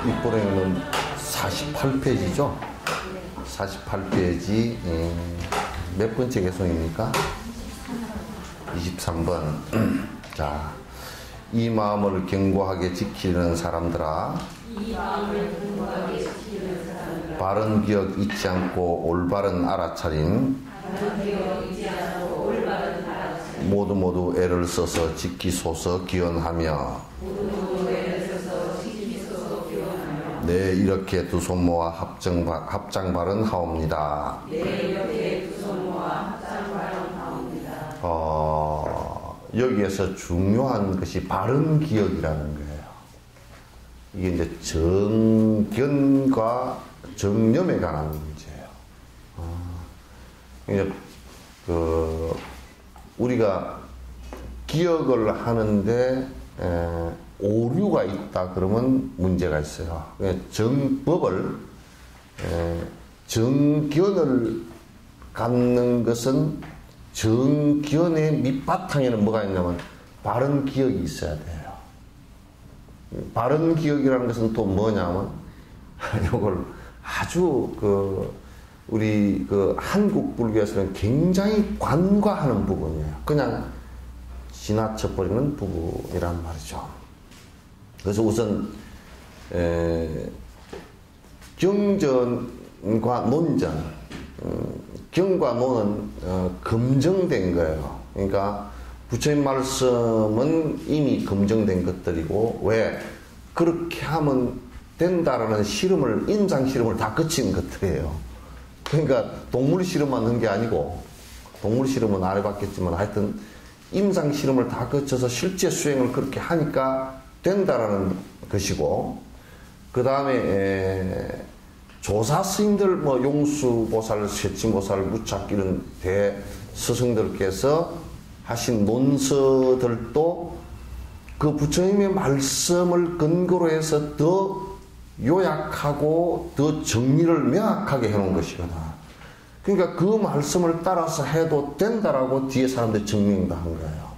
입보령은 48페이지죠? 48페이지 몇 번째 개송입니까? 23번. 자, 이 마음을 견고하게 지키는 사람들아, 바른 기억 잊지 않고 올바른 알아차림, 모두 애를 써서 지키소서 기원하며, 네, 이렇게 두 손 모아 합장 발언하옵니다. 여기에서 중요한 것이 바른 기억이라는 거예요. 이게 이제 정견과 정념에 관한 문제예요. 이제 우리가 기억을 하는데 오류가 있다 그러면 문제가 있어요. 정법을 정견을 갖는 것은 정견의 밑바탕에는 뭐가 있냐면 바른 기억이 있어야 돼요. 바른 기억이라는 것은 또 뭐냐면 이걸 아주 우리 한국 불교에서는 굉장히 관과하는 부분이에요. 그냥 지나쳐버리는 부분이란 말이죠. 그래서 우선 경전과 논전, 경과 논은 검증된 거예요. 그러니까 부처님 말씀은 이미 검증된 것들이고, 왜 그렇게 하면 된다라는 실험을, 임상 실험을 다 거친 것들이에요. 그러니까 동물 실험만 한 게 아니고, 동물 실험은 안 해봤겠지만 하여튼 임상 실험을 다 거쳐서 실제 수행을 그렇게 하니까 된다라는 것이고, 그 다음에 조사 스님들, 용수보살, 쇠침보살, 무착 이런 대스승들께서 하신 논서들도 그 부처님의 말씀을 근거로 해서 더 요약하고 더 정리를 명확하게 해놓은 것이거든. 그러니까 그 말씀을 따라서 해도 된다라고 뒤에 사람들이 증명도 한 거예요.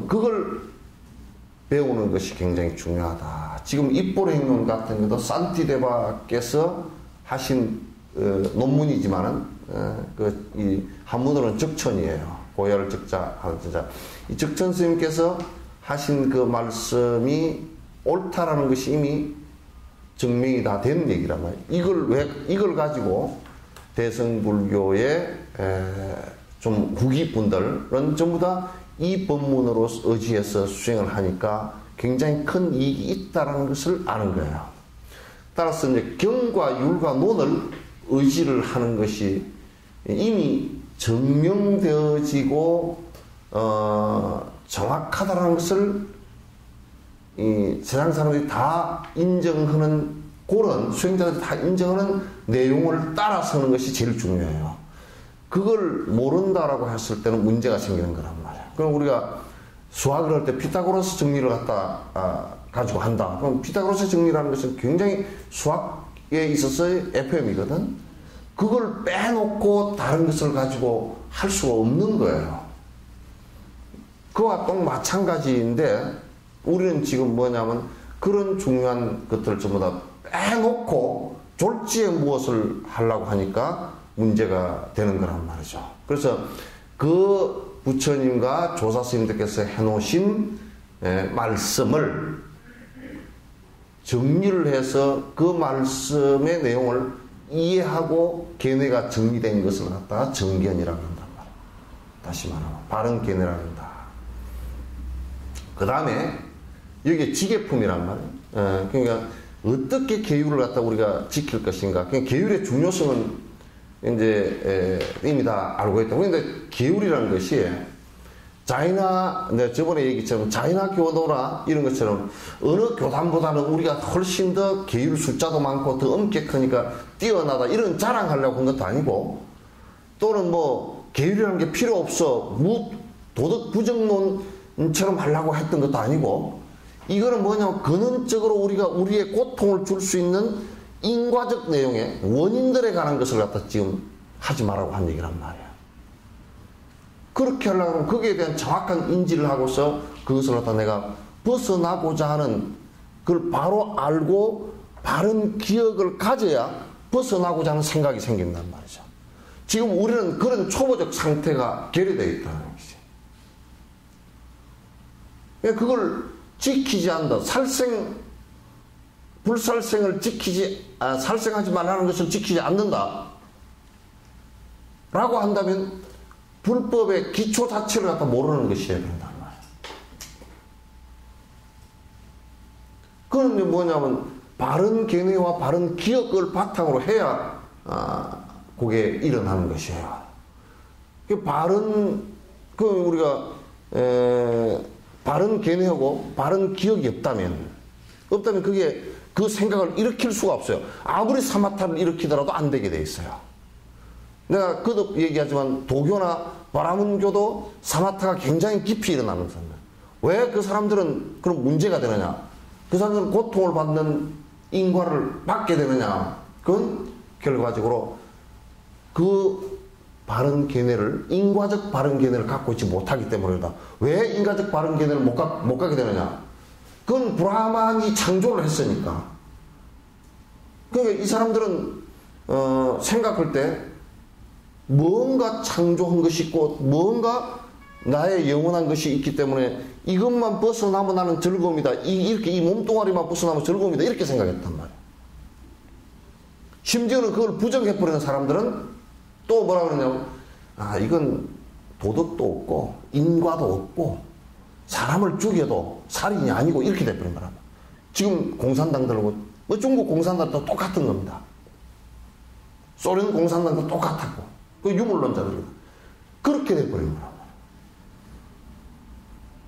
그걸 배우는 것이 굉장히 중요하다. 지금 입보령론 같은 것도 산티데바께서 하신 논문이지만은 이 한문으로는 적천이에요. 고열 적자 하는 자. 이 적천 스님께서 하신 그 말씀이 옳다라는 것이 이미 증명이 다 된 얘기란 말이에요. 이걸 가지고 대승불교의 좀 후기 분들은 전부 다 이 법문으로 의지해서 수행을 하니까 굉장히 큰 이익이 있다는 것을 아는 거예요. 따라서 이제 경과 율과 논을 의지를 하는 것이 이미 증명되어지고 정확하다는 것을 이 세상 사람들이 다 인정하는, 그런 수행자들이 다 인정하는 내용을 따라서는 것이 제일 중요해요. 그걸 모른다라고 했을 때는 문제가 생기는 거란 말이에요. 그럼 우리가 수학을 할 때 피타고라스 정리를 가지고 한다. 그럼 피타고라스 정리라는 것은 굉장히 수학에 있어서의 FM이거든. 그걸 빼놓고 다른 것을 가지고 할 수가 없는 거예요. 그와 또 마찬가지인데, 우리는 지금 뭐냐면 그런 중요한 것들을 전부 다 빼놓고 졸지에 무엇을 하려고 하니까 문제가 되는 거란 말이죠. 그래서 그 부처님과 조사 스님들께서 해놓으신 말씀을 정리를 해서 그 말씀의 내용을 이해하고 견해가 정리된 것을 갖다가 정견이라고 한단 말이에요. 다시 말하면 바른 견해라고 한다. 그 다음에 여기에 지계품이란 말이에요. 그러니까 어떻게 계율을 갖다 우리가 지킬 것인가. 그러니까 계율의 중요성은 이제 이미 다 알고 있다. 그런데 계율이라는 것이 내가 저번에 얘기했지만 자이나 교도나 이런 것처럼 어느 교단보다는 우리가 훨씬 더 계율 숫자도 많고 더 엄격하니까 뛰어나다 이런 자랑하려고 한 것도 아니고, 또는 계율이라는 게 필요 없어 도덕 부정론처럼 하려고 했던 것도 아니고, 이거는 뭐냐면 근원적으로 우리가 우리의 고통을 줄 수 있는 인과적 내용의 원인들에 관한 것을 갖다 지금 하지 말라고 한 얘기란 말이야. 그렇게 하려고 하면 거기에 대한 정확한 인지를 하고서 그것을 갖다 내가 벗어나고자 하는, 그걸 바로 알고 바른 기억을 가져야 벗어나고자 하는 생각이 생긴단 말이죠. 지금 우리는 그런 초보적 상태가 결여되어 있다는 것이죠. 그걸 지키지 않는다. 불살생을 살생하지 말라는 것을 지키지 않는다. 라고 한다면 불법의 기초 자체를 갖다 모르는 것이어야 된단 말이에요. 그건 뭐냐면 바른 견해와 바른 기억을 바탕으로 해야 그게 일어나는 것이에요. 우리가 바른 견해하고 바른 기억이 없다면 그게 그 생각을 일으킬 수가 없어요. 아무리 사마타를 일으키더라도 안 되게 돼 있어요. 내가 거듭 얘기하지만 도교나 바라문교도 사마타가 굉장히 깊이 일어나는 사람들. 왜 그 사람들은 그런 문제가 되느냐? 그 사람들은 고통을 받는 인과를 받게 되느냐? 그건 결과적으로 그 바른 견해를, 인과적 바른 견해를 갖고 있지 못하기 때문이다. 왜 인과적 바른 견해를 못 갖게 되느냐? 그건 브라만이 창조를 했으니까. 그러니까 이 사람들은 생각할 때 뭔가 창조한 것이 있고 뭔가 나의 영원한 것이 있기 때문에 이것만 벗어나면 나는 즐거움이다. 이렇게 이 몸뚱아리만 벗어나면 즐거움이다. 이렇게 생각했단 말이야. 심지어는 그걸 부정해버리는 사람들은 또 뭐라 그러냐면 이건 도덕도 없고 인과도 없고 사람을 죽여도 살인이 아니고 이렇게 돼버린 거란 말이야. 지금 공산당들하고 중국 공산당도 똑같은 겁니다. 소련 공산당도 똑같았고 그 유물론자들 그렇게 돼버린 거란 말이야.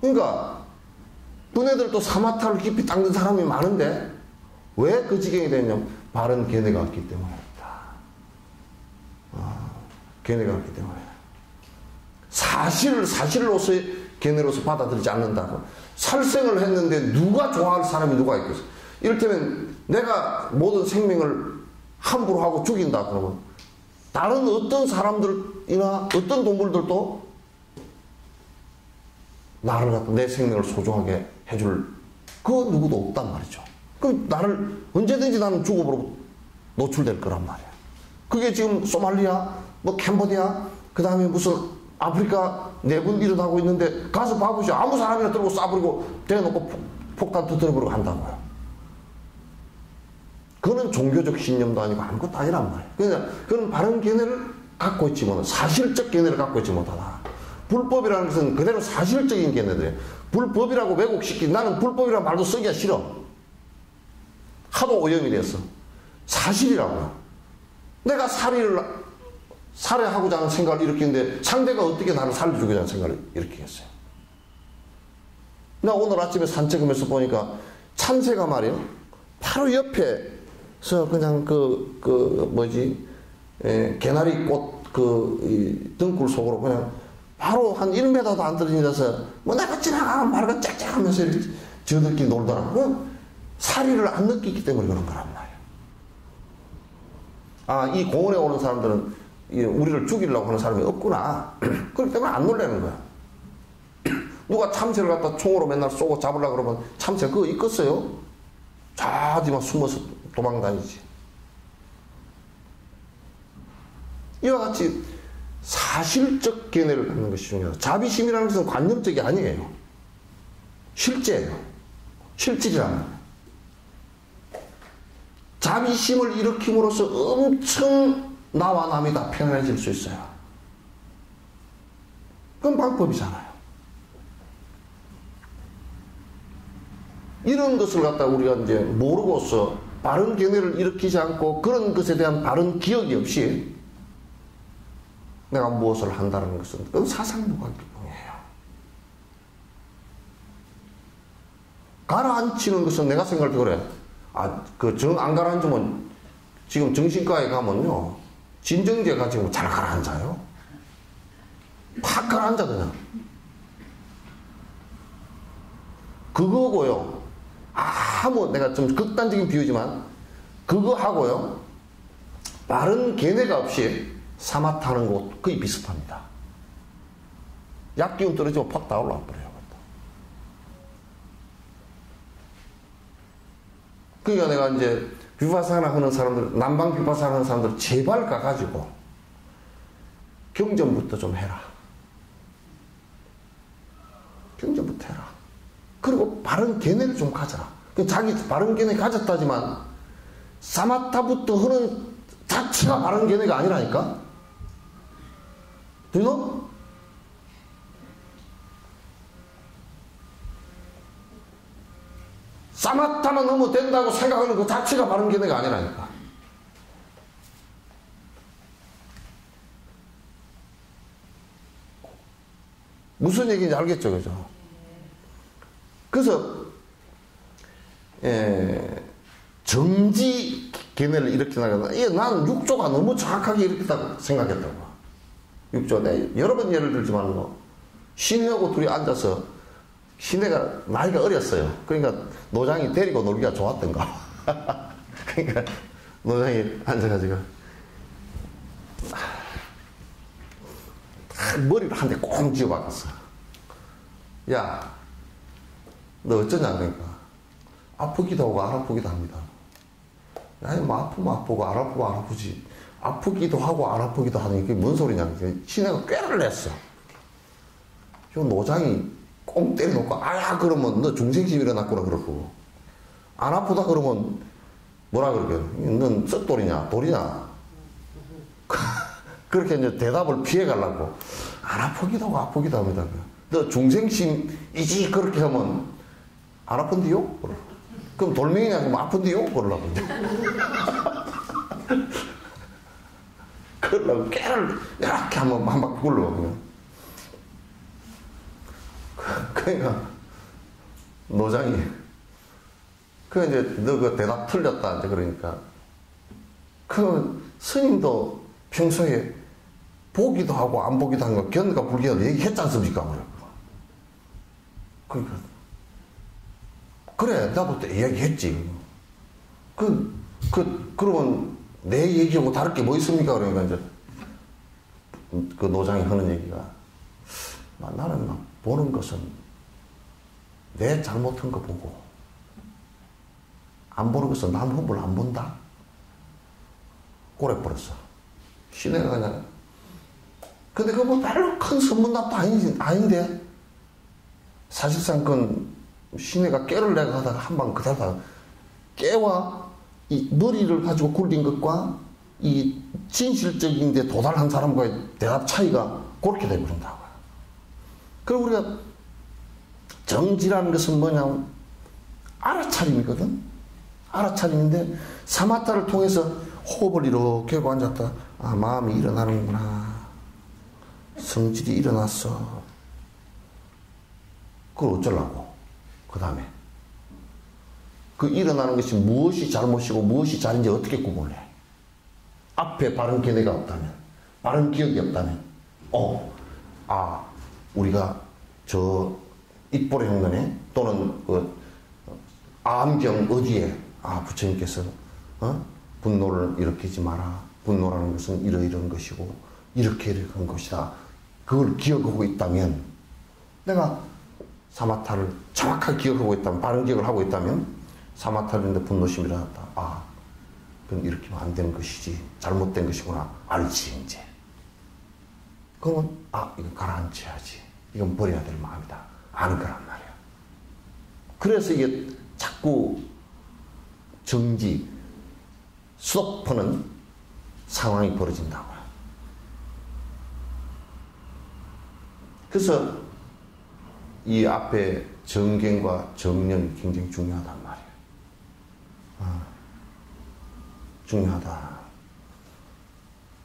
그러니까 그네들도 사마타를 깊이 닦는 사람이 많은데 왜 그 지경이 됐냐면 바른 견해가 없기 때문이다. 견해가 없기 때문에 사실로서의 견해로서 받아들이지 않는다고. 살생을 했는데 누가 좋아할 사람이 누가 있겠어. 이를테면 내가 모든 생명을 함부로 하고 죽인다 그러면 다른 어떤 사람들이나 어떤 동물들도 나를 갖다 내 생명을 소중하게 해줄 그 누구도 없단 말이죠. 그럼 나를 언제든지 나는 죽음으로 노출될 거란 말이야. 그게 지금 소말리아, 캄보디아, 그 다음에 무슨 아프리카 내분 일어나고 있는데 가서 봐보죠. 아무 사람이나 들고 쏴버리고 대놓고 폭탄 터뜨려버리고 한다고요. 그거는 종교적 신념도 아니고 아무것도 아니란 말이에요. 그러니까 그건 바른 견해를 갖고 있지 못하다. 사실적 견해를 갖고 있지 못하다. 불법이라는 것은 그대로 사실적인 견해들이에요. 불법이라고 왜곡시키지. 나는 불법이라는 말도 쓰기가 싫어. 하도 오염이 됐어. 사실이라고요. 내가 살해하고자 하는 생각을 일으키는데 상대가 어떻게 나를 살려주고자 하는 생각을 일으키겠어요. 나 오늘 아침에 산책하면서 보니까 참새가 말이요. 바로 옆에서 그냥 개나리 꽃 등굴 속으로 그냥 바로 한 1m도 안 떨어진 데서 내가 지나가면 말고 짝짝 하면서 이렇게 저들끼리 놀더라고. 사리를 안 느끼기 때문에 그런 거란 말이에요. 이 공원에 오는 사람들은 우리를 죽이려고 하는 사람이 없구나. 그렇기 때문에 안 놀라는 거야. 누가 참새를 갖다 총으로 맨날 쏘고 잡으려고 그러면 참새 그거 있겠어요? 자디만 숨어서 도망다니지. 이와 같이 사실적 견해를 갖는 것이 중요하다. 자비심이라는 것은 관념적이 아니에요. 실제예요. 실질이라는 거예요. 자비심을 일으킴으로써 엄청 나와 남이 다 편안해질 수 있어요. 그건 방법이잖아요. 이런 것을 갖다 우리가 이제 모르고서 바른 견해를 일으키지 않고 그런 것에 대한 바른 기억이 없이 내가 무엇을 한다는 것은 그건 사상무각일 뿐이에요. 가라앉히는 것은 내가 생각할 때 그래. 정 안 가라앉으면 지금 정신과에 가면요. 진정제 가지고 잘 가라앉아요. 팍 가라앉아 그냥. 그거고요. 내가 좀 극단적인 비유지만 그거 하고요. 바른 견해가 없이 사마타하는 곳 거의 비슷합니다. 약기운 떨어지고 팍 다 올라와 버려요. 그러니까 내가 이제 비파사나 하는 사람들, 남방 비파사나 하는 사람들 제발 가가지고 경전부터 좀 해라. 경전부터 해라. 그리고 바른 견해를 좀 가져라. 자기 바른 견해 가졌다지만 사마타부터 하는 자체가 바른 견해가 아니라니까. 들려? 사마타만 하면 된다고 생각하는 그 자체가 바른 견해가 아니라니까. 무슨 얘기인지 알겠죠, 그죠? 그래서 정지 견해를 이렇게 나가다. 나는 육조가 너무 정확하게 이렇게 생각했다고. 육조. 여러 번 예를 들지만 시내하고 둘이 앉아서 시내가 나이가 어렸어요. 그러니까 노장이 데리고 놀기가 좋았던가. 그러니까 노장이 앉아가지고 머리를 한 대 꽁 쥐어박았어. 야, 너 어쩌냐? 그러니까 아프기도 하고 안 아프기도 합니다. 야, 뭐 아프면 아프고 안 아프면 안 아프지. 아프기도 하고 안 아프기도 하는 게 뭔 소리냐? 시내가 꾀를 냈어. 요 노장이 꽁 때려놓고 아야 그러면 너 중생심 일어났구나 그러고, 안 아프다 그러면 뭐라 그러게? 넌 썩돌이냐 돌이냐? 그렇게 이제 대답을 피해가려고. 안 아프기도 하고 아프기도 합니다. 너 중생심이지 그렇게 하면 안 아픈디요? 그럼 돌멩이냐 그럼 아픈디요? 그러려고 이제. 그러려고 깨를 이렇게 한번 한 바퀴 굴러. 그러니까 노장이 그 이제 너 그 대답 틀렸다 이제 그러니까 그 스님도 평소에 보기도 하고 안 보기도 하는 거 견과 불견 얘기했지 않습니까? 그러니까 그래 나도 이야기했지. 그러면 내 얘기하고 다를 게 뭐 있습니까? 그러니까 이제 그 노장이 하는 얘기가 나는 막 보는 것은 내 잘못한 거 보고 안 보는 것은 남 흠을 안 본다. 꼬레버렸어. 시내가 그냥. 근데 그거 뭐 별로 큰 선문답도 아닌데 사실상 그건 시내가 깨를 내가 하다가 한 방 그대로 다 깨와 이 머리를 가지고 굴린 것과 이 진실적인데 도달한 사람과의 대답 차이가 그렇게 되버린다고요. 그럼 우리가 정지라는 것은 뭐냐면 알아차림이거든. 알아차림인데 사마타를 통해서 호흡을 이렇게 하고 앉았다. 아, 마음이 일어나는구나. 성질이 일어났어. 그걸 어쩌려고? 그 다음에 그 일어나는 것이 무엇이 잘못이고 무엇이 잘인지 어떻게 구분해? 앞에 바른 견해가 없다면, 바른 기억이 없다면, 우리가 저 입보리 형론에 또는 그 암경 어디에 부처님께서 분노를 일으키지 마라. 분노라는 것은 이러이러한 것이고 이렇게 한 것이다. 그걸 기억하고 있다면, 내가 사마타를 정확하게 기억하고 있다면, 바른 기억을 하고 있다면, 사마타인데 분노심이 일어났다. 그건 이렇게 하면 안 되는 것이지. 잘못된 것이구나. 알지, 이제. 그러면, 이건 가라앉혀야지. 이건 버려야 될 마음이다. 아는 거란 말이야. 그래서 이게 자꾸 정지, 스톱하는 상황이 벌어진다고요. 그래서 이 앞에 정견과 정념이 굉장히 중요하단 말이에요. 중요하다.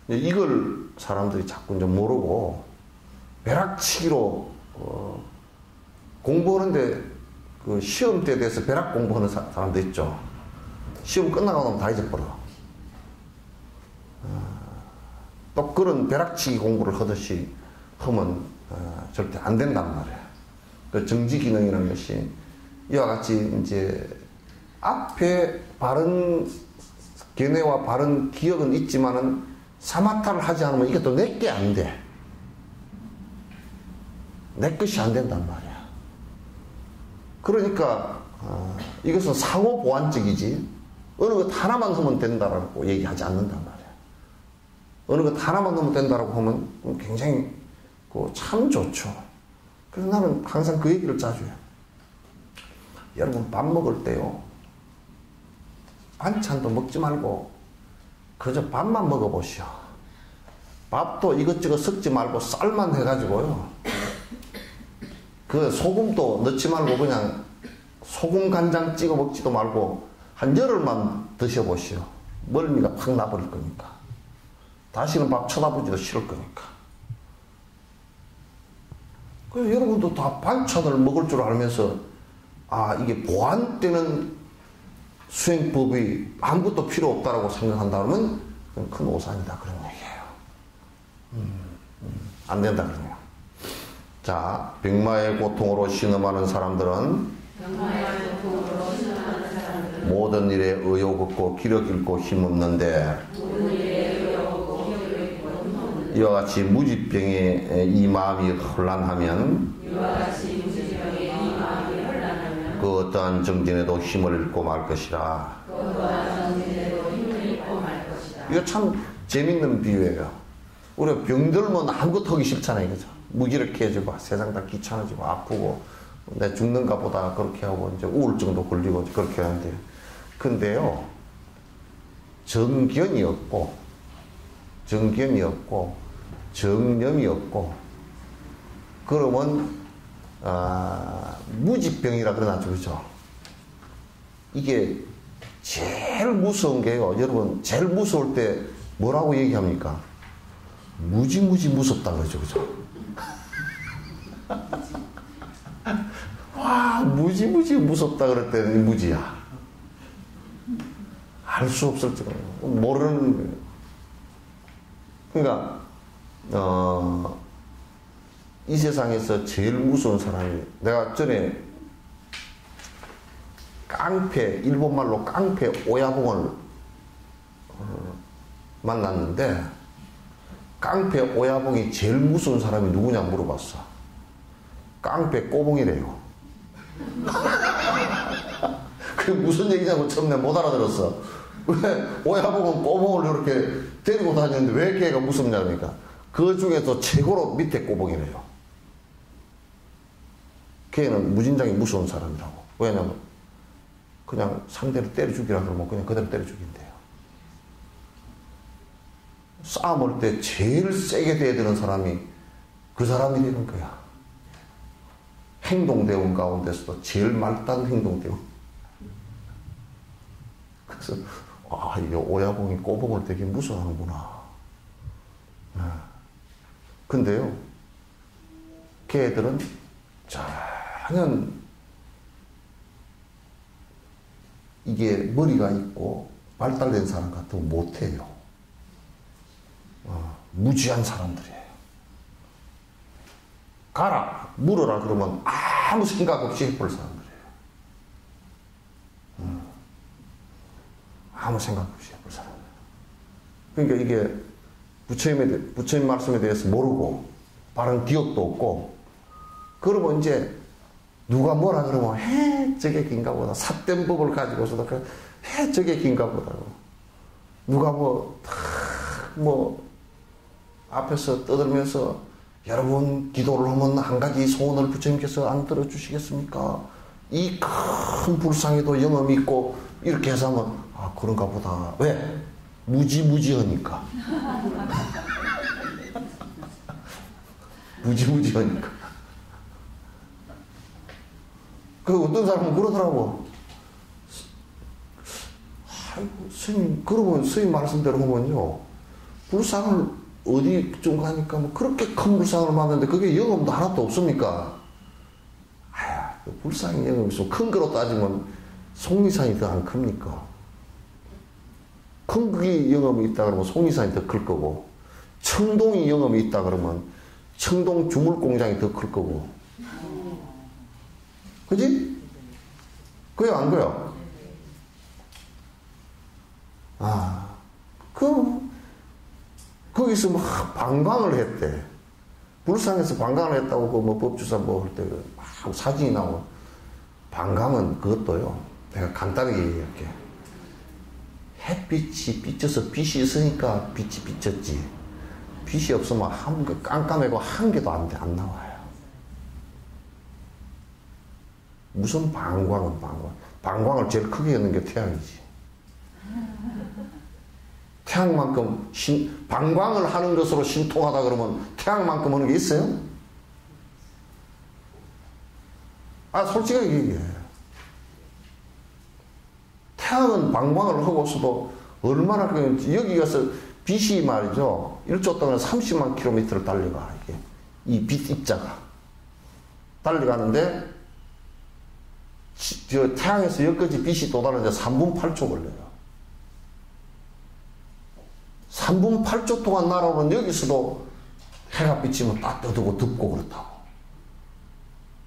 이걸 사람들이 자꾸 이제 모르고 벼락치기로 공부하는데 그 시험 때에 대해서 벼락 공부하는 사람도 있죠. 시험 끝나고 나면 다 잊어버려. 또 그런 벼락치기 공부를 하듯이 하면 절대 안 된단 말이야. 그 정지 기능이라는 것이 이와 같이 이제 앞에 바른 견해와 바른 기억은 있지만은 사마타를 하지 않으면 이게 또 내게 안 돼. 내 것이 안 된단 말이야. 그러니까 이것은 상호 보완적이지 어느 것 하나만 하면 된다라고 얘기하지 않는단 말이야. 어느 것 하나만 하면 된다라고 하면 굉장히 참 좋죠. 그래서 나는 항상 그 얘기를 자주 해요. 여러분 밥 먹을 때요, 반찬도 먹지 말고 그저 밥만 먹어보시오. 밥도 이것저것 섞지 말고 쌀만 해가지고요, 그 소금도 넣지 말고 그냥 소금 간장 찍어 먹지도 말고 한 열흘만 드셔보시오. 멀미가 팍 나버릴 거니까. 다시는 밥 쳐다보지도 싫을 거니까. 그래서 여러분도 다 반찬을 먹을 줄 알면서, 이게 보안되는 수행법이 아무것도 필요 없다라고 생각한다면 그건 큰 오산이다, 그런 얘기예요. 안 된다, 그러네요. 자, 병마의 고통으로 신음하는 사람들은 모든 일에 의욕 없고 기력 잃고 힘없는데, 이와 같이 무지병에 이 마음이 혼란하면 그 어떠한 정진에도 힘을 잃고 말 것이라. 이거 참 재밌는 비유예요. 우리가 병들면 아무것도 하기 싫잖아요, 그죠? 무기력해지고 세상 다 귀찮아지고 아프고 내 죽는가 보다 그렇게 하고 이제 우울증도 걸리고 그렇게 하는데, 근데요, 정견이 없고 정념이 없고 그러면 무지병이라 그러나죠, 그죠? 이게 제일 무서운 게요, 여러분, 제일 무서울 때 뭐라고 얘기합니까? 무지무지 무섭다 그러죠, 그죠? 와, 무지무지 무섭다 그럴 때는 무지야. 알 수 없을 정도로 모르는 거예요. 그러니까 이 세상에서 제일 무서운 사람이, 내가 전에 깡패, 일본말로 깡패 오야봉을 만났는데, 깡패 오야봉이 제일 무서운 사람이 누구냐 물어봤어. 깡패 꼬봉이래요. 그게 무슨 얘기냐고 처음 내가 못 알아들었어. 왜 오야봉은 꼬봉을 이렇게 데리고 다니는데 왜 걔가 무섭냐 그러니까, 그 중에서 최고로 밑에 꼬봉이래요. 걔는 무진장이 무서운 사람이라고. 왜냐면 그냥 상대를 때려 죽이라 그러면 그냥 그대로 때려 죽인대요. 싸움할 때 제일 세게 돼야 되는 사람이 그 사람이 되는 거야. 행동대원 가운데서도 제일 말단 행동대원. 그래서 이게 오야봉이 꼬봉을 되게 무서워하는구나. 근데요, 걔들은 전혀 이게 머리가 있고 발달된 사람 같으면 못해요. 무지한 사람들이에요. 가라, 물어라 그러면 아무 생각 없이 해볼 사람들이에요. 아무 생각 없이 해볼 사람들. 그러니까 이게 부처님 말씀에 대해서 모르고 바른 기억도 없고, 그러면 이제 누가 뭐라 그러면 저게 긴가 보다. 삿된 법을 가지고서도 저게 긴가 보다. 누가 앞에서 떠들면서 여러분 기도를 하면 한 가지 소원을 부처님께서 안 들어주시겠습니까? 이 큰 불상에도 영험이 있고 이렇게 해서 하면 그런가 보다. 왜? 무지무지하니까. 무지무지하니까. 그 어떤 사람은 그러더라고. 아이고, 스님, 그러면 스님 말씀대로 하면요, 불상을 어디 좀 가니까 그렇게 큰 불상을 만드는데 그게 영험도 하나도 없습니까? 그 불상이 영험이 있으면 큰 거로 따지면 속리산이 더 안 큽니까? 큰 그게 영험이 있다 그러면 속리산이 더 클 거고, 청동이 영험이 있다 그러면 청동 주물공장이 더 클 거고. 그지? 그래요, 안 그래요? 거기서 방광을 했대. 불상에서 방광을 했다고 법주사 할 때 사진이 나오고. 방광은 그것도요, 내가 간단하게 얘기할게. 햇빛이 비쳐서 빛이 있으니까 빛이 비쳤지. 빛이 없으면 깜깜하고 한 개도 안 나와요. 무슨 방광은 방광. 방광을 제일 크게 여는 게 태양이지. 태양만큼 방광을 하는 것으로 신통하다 그러면 태양만큼 하는 게 있어요? 솔직하게 얘기해. 태양은 방광을 하고서도 얼마나, 여기 가서 빛이 말이죠. 1초 동안 30만 킬로미터를 달려가, 이게. 이 빛 입자가. 달려가는데, 저 태양에서 여기까지 빛이 도달하는데 3분 8초 걸려요. 3분 8초 동안 날아오는 여기서도 해가 비치면 따뜻하고 덥고 그렇다고.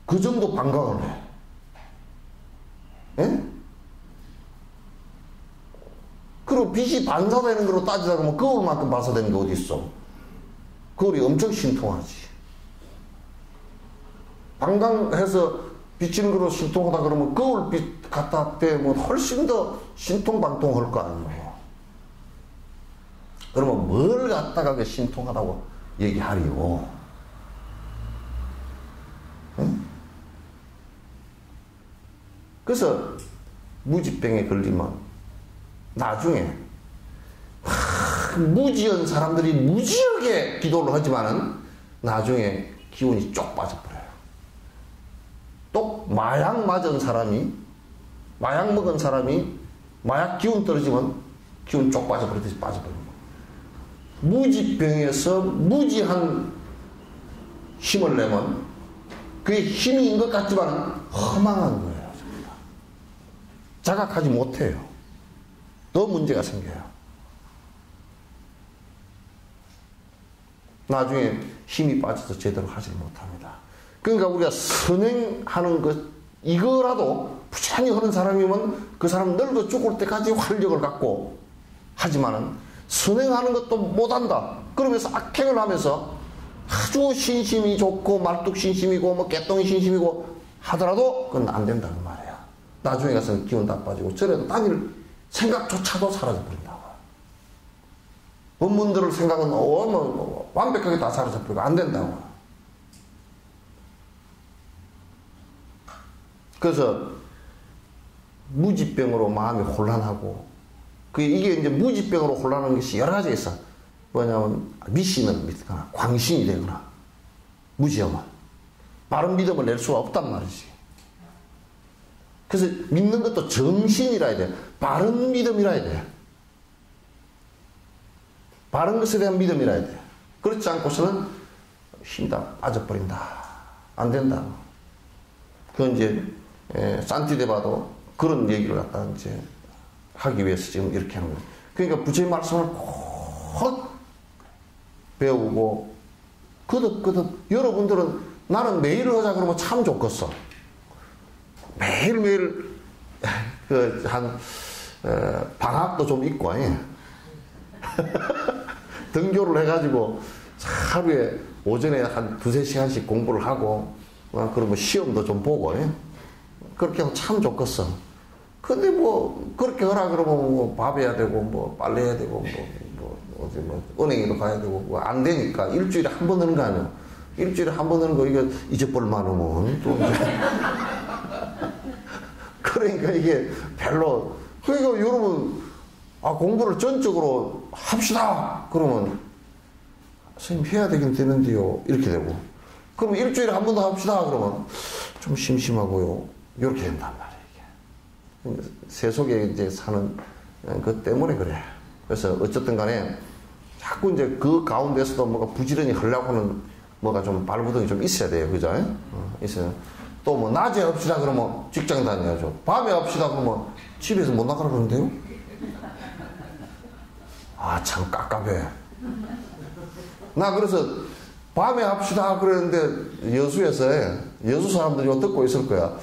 그 정도 방광을 해. 예? 그리고 빛이 반사되는 걸로 따지다 보면 거울만큼 반사되는 게 어디 있어? 거울이 엄청 신통하지. 방광해서 비치는 거로 신통하다 그러면 거울빛 갖다 대면 훨씬 더 신통방통할 거 아니에요. 그러면 뭘 갖다가 그 신통하다고 얘기하리요? 응? 그래서 무지병에 걸리면 나중에 무지한 사람들이 무지하게 기도를 하지만은 나중에 기운이 쪽 빠져버려요. 또 마약 맞은 사람이, 마약 먹은 사람이 마약 기운 떨어지면 기운 쪽 빠져버리듯이 빠져버려요. 무지병에서 무지한 힘을 내면 그게 힘인 것 같지만 허망한 거예요. 자각하지 못해요. 더 문제가 생겨요. 나중에 힘이 빠져서 제대로 하지 못합니다. 그러니까 우리가 선행하는 것, 이거라도 부지런히 하는 사람이면 그 사람 늙어 죽을 때까지 활력을 갖고 하지만은 선행하는 것도 못한다. 그러면서 악행을 하면서 아주 신심이 좋고 말뚝신심이고 뭐 깨똥신심이고 하더라도 그건 안 된다는 말이야. 나중에 가서는 기운 다 빠지고 저래도 다닐 생각조차도 사라져버린다고. 법문들을 생각은 완벽하게 다 사라져버리고 안 된다고. 그래서 무지병으로 마음이 혼란하고, 이게 이제 무지병으로 혼란하는 것이 여러 가지 있어. 뭐냐면 미신을 믿거나 광신이 되거나 무지하면 바른 믿음을 낼 수가 없단 말이지. 그래서 믿는 것도 정신이라 해야 돼. 바른 믿음이라 해야 돼. 바른 것에 대한 믿음이라 해야 돼. 그렇지 않고서는 힘 다 빠져버린다. 안 된다. 그건 이제 산티데바도 그런 얘기를 갖다 이제 하기 위해서 지금 이렇게 하는 거예요. 그러니까 부처의 말씀을 꼭 배우고 거듭거듭. 여러분들은 나는 매일 하자 그러면 참 좋겠어. 매일매일 방학도 좀 있고 등교를 해가지고 하루에 오전에 한 2-3시간씩 공부를 하고 그러면 시험도 좀 보고 그렇게 하면 참 좋겠어. 근데 뭐 그렇게 하라 그러면 뭐 밥 해야 되고 뭐 빨래 해야 되고 어디 은행에도 가야 되고 뭐 안 되니까 일주일에 한 번 하는 거 아니야. 일주일에 한 번 하는 거 이거 잊어버릴만 하면 또 그러니까 이게 별로. 그러니까 여러분 공부를 전적으로 합시다 그러면 선생님 해야 되긴 되는데요 이렇게 되고, 그러면 일주일에 한 번 더 합시다 그러면 좀 심심하고요 이렇게 된단 말이에요. 세속에 이제 사는 그 때문에 그래. 그래서 어쨌든 간에 자꾸 이제 그 가운데서도 뭐가 부지런히 하려고 하는 뭐가 좀 발부동이 좀 있어야 돼요. 그죠? 있어요. 또 뭐 낮에 합시다 그러면 직장 다녀야죠. 밤에 합시다 그러면 집에서 못 나가라 그러는데요? 참 깝깝해. 나 그래서 밤에 합시다 그랬는데 여수에서 여수 사람들이 듣고 있을 거야.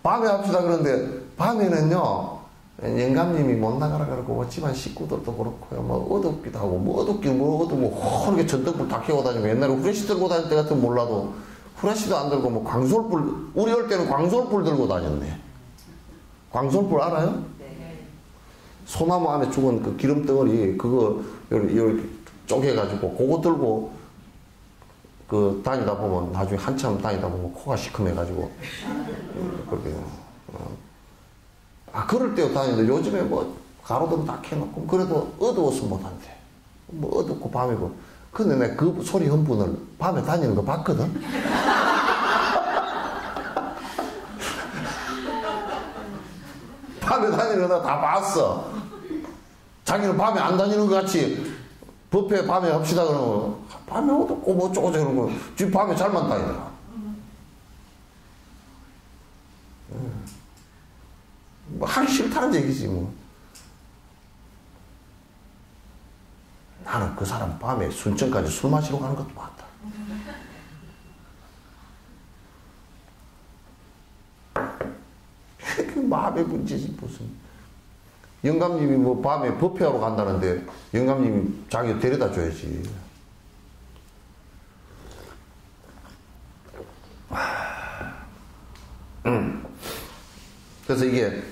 밤에 합시다 그러는데 밤에는요 영감님이 못 나가라 그러고 집안 식구들도 그렇고요 뭐 어둡기도 하고 뭐 어둡긴 뭐 어두워 허르게 전등불 다 켜고 다니고, 옛날에 후레쉬 들고 다닐 때 같으면 몰라도 후레쉬도 안 들고 뭐 광솔불, 우리 올 때는 광솔불 들고 다녔네. 광솔불 알아요? 네. 소나무 안에 죽은 그 기름 덩어리, 그거, 여기 쪼개가지고, 그거 들고, 그, 다니다 보면, 나중에 한참 다니다 보면 코가 시큼해가지고, 그렇게, 그럴 때요 다니는데 요즘에 뭐, 가로등 다 켜놓고, 그래도 어두워서 못한대. 뭐, 어둡고 밤이고. 근데 내가 그 소리 한 분을 밤에 다니는 거 봤거든? 밤에 다니는 거 다 봤어. 자기는 밤에 안 다니는 것 같이 법회 밤에 합시다 그러면 밤에 어둡고 뭐 어쩌고 저러는 거 지금 밤에 잘만 다니더라. 뭐 하기 싫다는 얘기지 뭐. 나는 그 사람 밤에 순천까지 술 마시러 가는 것도 봤다. 그 마음의 문제지 무슨. 영감님이 뭐 밤에 법회하러 간다는데 영감님이 자기 데려다 줘야지. 그래서 이게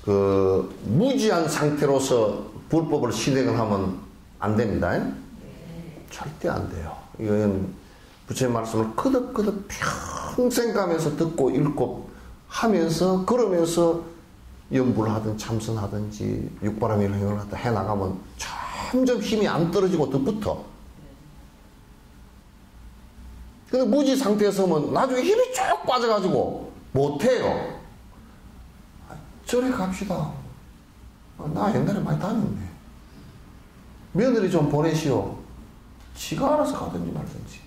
그 무지한 상태로서 불법을 실행을 하면 안 됩니다. 절대 안 돼요. 이건 부처님 말씀을 거듭거듭 평생 가면서 듣고 읽고 하면서 그러면서 연불 하든 참선하든지 육바라밀 행을 하다 해나가면 점점 힘이 안 떨어지고 더 붙어. 근데 무지 상태에서 면 나중에 힘이 쭉 빠져가지고 못해요. 저리 갑시다. 나 옛날에 많이 다녔네. 며느리 좀 보내시오. 지가 알아서 가든지 말든지.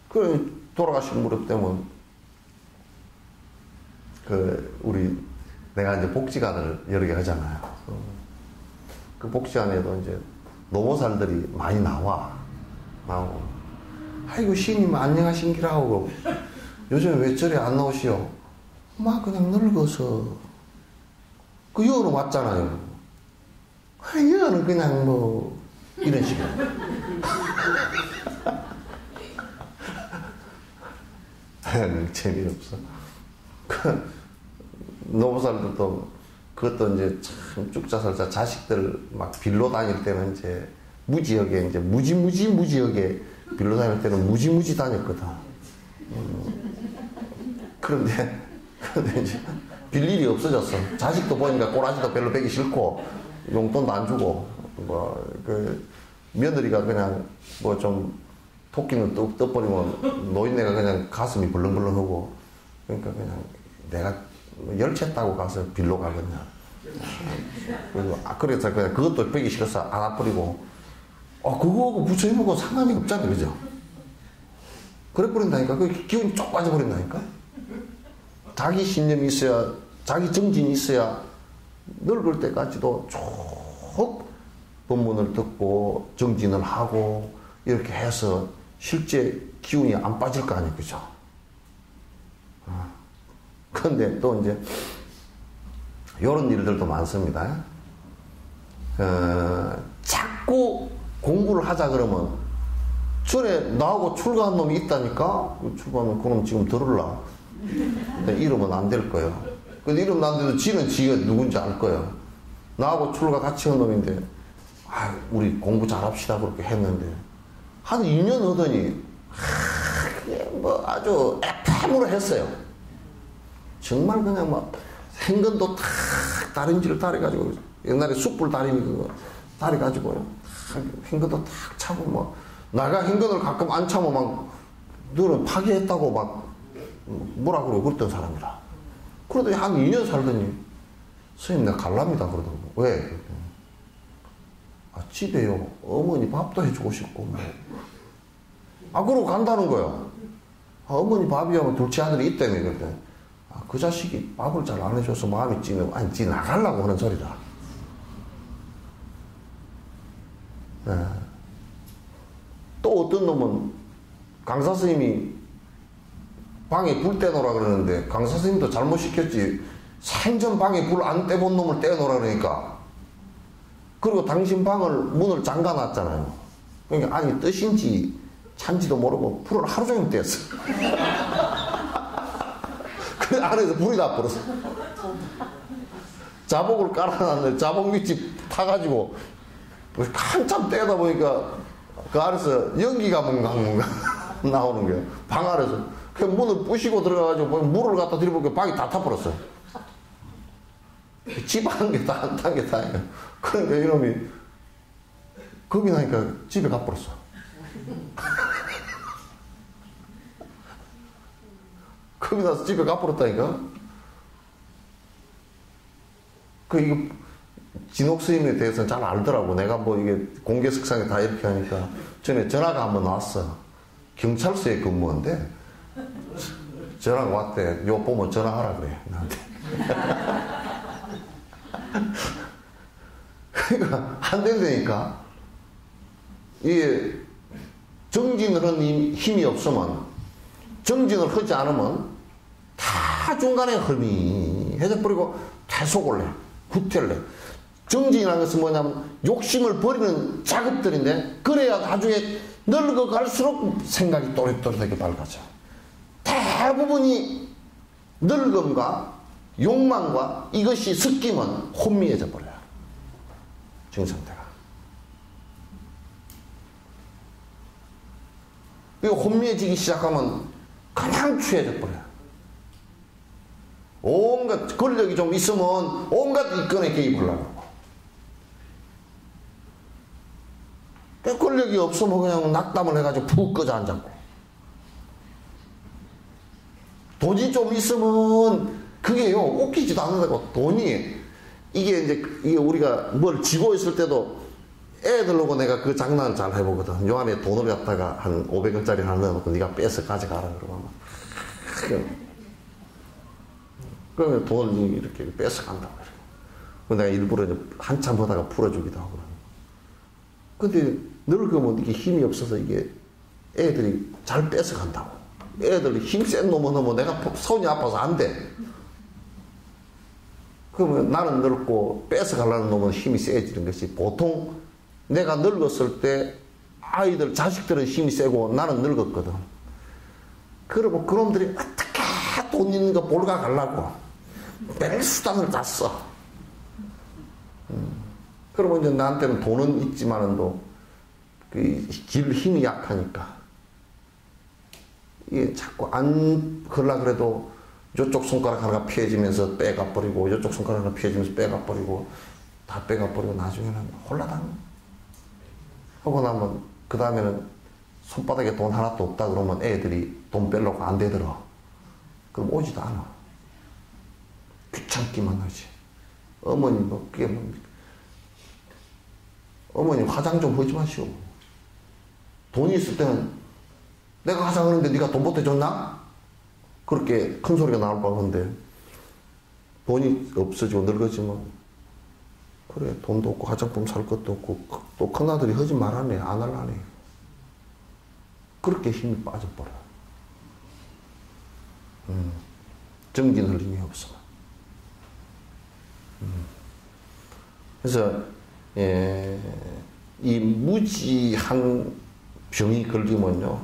그래, 돌아가신 무렵 때면, 내가 이제 복지관을 여러 개 하잖아요. 그 복지관에도 이제 노보살들이 많이 나오고, 아이고, 시인님 안녕하신기라 하고, 요즘에 왜 저리 안 나오시오? 막 그냥 늙어서. 그 여는 왔잖아요. 여는 그냥 뭐, 이런 식으로. 재미없어. 노보살들도, 그것도 이제 참 쭉자살자 자식들 막 빌로 다닐 때는 이제 무지하게, 이제 무지하게 빌로 다닐 때는 무지 다녔거든. 그런데 이제 빌 일이 없어졌어. 자식도 보니까 꼬라지도 별로 빼기 싫고, 용돈도 안 주고, 며느리가 그냥 좀 토끼는 뚝 떠버리면 노인네가 그냥 가슴이 벌렁벌렁하고, 그러니까 그냥 내가 열채 따고 가서 빌로 가겠냐. 그래서 그냥 그것도 빼기 싫어서 안 와버리고, 그거하고 부처님하고 상관이 없잖아, 그죠? 그래 버린다니까. 그 기운이 쭉 빠져버린다니까. 자기 신념이 있어야, 자기 정진이 있어야 늙을 때까지도 쭉 법문을 듣고 정진을 하고 이렇게 해서 실제 기운이 안 빠질 거 아니에요, 그죠? 그런데 또 이제 이런 일들도 많습니다. 자꾸 공부를 하자 그러면 전에 나하고 출가한 놈이 있다니까. 출가하면 그럼 지금 들을라. 이러면 안 될 거예요. 근데 이러면 안 돼도 지는 지가 누군지 알 거예요. 나하고 출가 같이 한 놈인데, 우리 공부 잘합시다 그렇게 했는데 한 2년 하더니 뭐 아주 애탐으로 했어요. 정말 그냥 막 행근도 탁 다림질을 다려가지고, 옛날에 숯불 다림이 그거 다려가지고요, 행근도 탁 차고, 뭐 나가 행근을 가끔 안 차면 막 너는 파괴했다고 막 뭐라 그러고 그랬던 사람이라. 그러더니 한 2년 살더니 스님 내가 갈랍니다 그러더라고. 왜? 집에요 어머니 밥도 해주고 싶고 뭐. 그러고 간다는 거야. 어머니 밥이 하면 둘째 아들이 있다며. 그랬더니 그 자식이 밥을 잘 안 해줘서 마음이 찌면 지 나가려고 하는 소리다. 네. 또 어떤 놈은 강사 스님이 방에 불 떼놓으라 그러는데 강사 스님도 잘못 시켰지. 생전 방에 불 안 떼본 놈을 떼놓으라 그러니까. 그리고 당신 방을 문을 잠가놨잖아요. 그러니까 아니 뜻인지 찬지도 모르고 불을 하루 종일 뗐어. 그 안에서 불이 나버렸어. 자복을 깔아놨는데 자복 밑이 타가지고 한참 떼다 보니까 그 안에서 연기가 뭔가 나오는 거예요. 방 안에서. 그 문을 부시고 들어가가지고 물을 갖다 들이보니까 방이 다 타버렸어요. 집 한 개 다, 한 개 다. 그러니까 이놈이 겁이 나니까 집에 가버렸어. 겁이 나서 집에 가버렸다니까? 이거, 진옥 스님에 대해서는 잘 알더라고. 내가 뭐 이게 공개석상에 다 이렇게 하니까. 전에 전화가 한번 왔어. 경찰서에 근무한데, 전화가 왔대. 요 보면 전화하라 그래, 나한테. 그러니까, 안 된다니까. 이게, 정진을 한 힘이 없으면, 정진을 하지 않으면, 다 중간에 흠이 해져버리고, 계속 올래. 후퇴를 해. 정진이라는 것은 뭐냐면, 욕심을 버리는 작업들인데, 그래야 나중에 늙어갈수록 생각이 또렷또렷하게 밝아져. 대부분이 늙음과 욕망과 이것이 섞이면 혼미해져 버려요. 정상태가. 그리고 혼미해지기 시작하면 그냥 취해져 버려요. 온갖 권력이 좀 있으면 온갖 이권에 개입하려고 하고. 권력이 없으면 그냥 낙담을 해가지고 푹 꺼져 앉았고. 돈이 좀 있으면 그게요, 웃기지도 않는다고. 돈이, 이게 우리가 뭘 쥐고 있을 때도 애들하고 내가 그 장난을 잘 해보거든. 요 안에 돈을 갖다가 한 500원짜리 하나 넣어놓고 네가 빼서 가져가라 그러면. 그러면 돈을 이렇게 뺏어 간다고. 내가 일부러 한참 보다가 풀어주기도 하고. 근데 늙으면 이게 힘이 없어서 이게 애들이 잘 뺏어 간다고. 애들이 힘센 놈은 하면 내가 손이 아파서 안 돼. 그러면 나는 늙고 뺏어 가려는 놈은 힘이 세지는 것이, 보통 내가 늙었을 때 아이들, 자식들은 힘이 세고 나는 늙었거든. 그러고 그놈들이 어떻게 돈 있는 거 볼까 가려고 별 수단을 다 써. 그러면 이제 나한테는 돈은 있지만은도 길 힘이 약하니까 이게 자꾸 안 걸라 그래도 요쪽 손가락 하나가 피해지면서 빼가 버리고 요쪽 손가락 하나 피해지면서 빼가 버리고 다 빼가 버리고 나중에는 홀라당 하고 나면 그 다음에는 손바닥에 돈 하나도 없다 그러면 애들이 돈 빼려고 안 되더라. 그럼 오지도 않아. 귀찮기만 하지. 어머니 뭐 그게 뭡니까? 어머니 화장 좀 하지 마시오. 돈이 있을 때는 내가 화장하는데 네가 돈 보태줬나? 그렇게 큰 소리가 나올 뻔한데 돈이 없어지고 늙어지면 그래 돈도 없고 화장품 살 것도 없고 또 큰아들이 하지 말라네 안 할라네. 그렇게 힘이 빠져버려. 정진 흘림이 없어. 그래서 이 무지한 병이 걸리면요,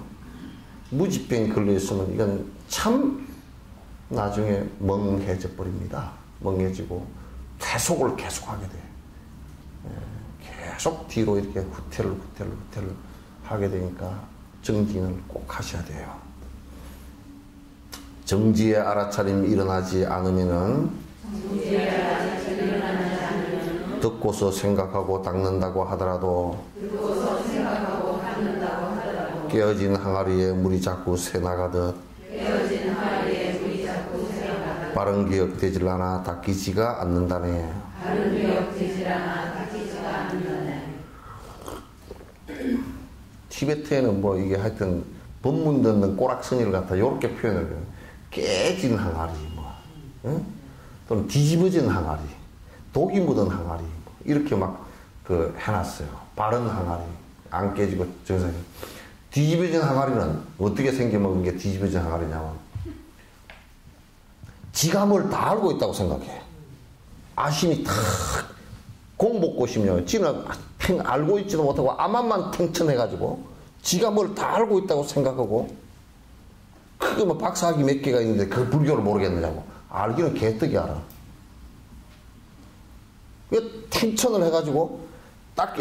무지병이 걸려 있으면 이건 참 나중에 멍해져 버립니다. 멍해지고 계속을 계속하게 돼. 계속 뒤로 이렇게 후퇴를 하게 되니까 정진을 꼭 하셔야 돼요. 정지의 알아차림이 일어나지 않으면은 듣고서 생각하고 닦는다고 하더라도 깨어진 항아리에 물이 자꾸 새나가듯 바른 기억되질 않아 닦이지가 않는다네. 티베트에는 뭐 이게 하여튼 법문 듣는 꼬락서니를 갖다 요렇게 표현을 해요. 깨진 항아리 뭐, 응? 또는 뒤집어진 항아리, 독이 묻은 항아리 뭐 이렇게 막 그 해놨어요. 바른 항아리, 안 깨지고 정상이. 뒤집어진 항아리는 어떻게 생겨먹은 게 뒤집어진 항아리냐면 지가 뭘 다 알고 있다고 생각해. 아심이 탁 공복고심이요. 지는 알고 있지도 못하고 암만 탱천해가지고 지가 뭘 다 알고 있다고 생각하고 그거 뭐 박사학위 몇 개가 있는데 그 불교를 모르겠느냐고. 알기는 개떡이 알아. 그 탱천을 해가지고 딱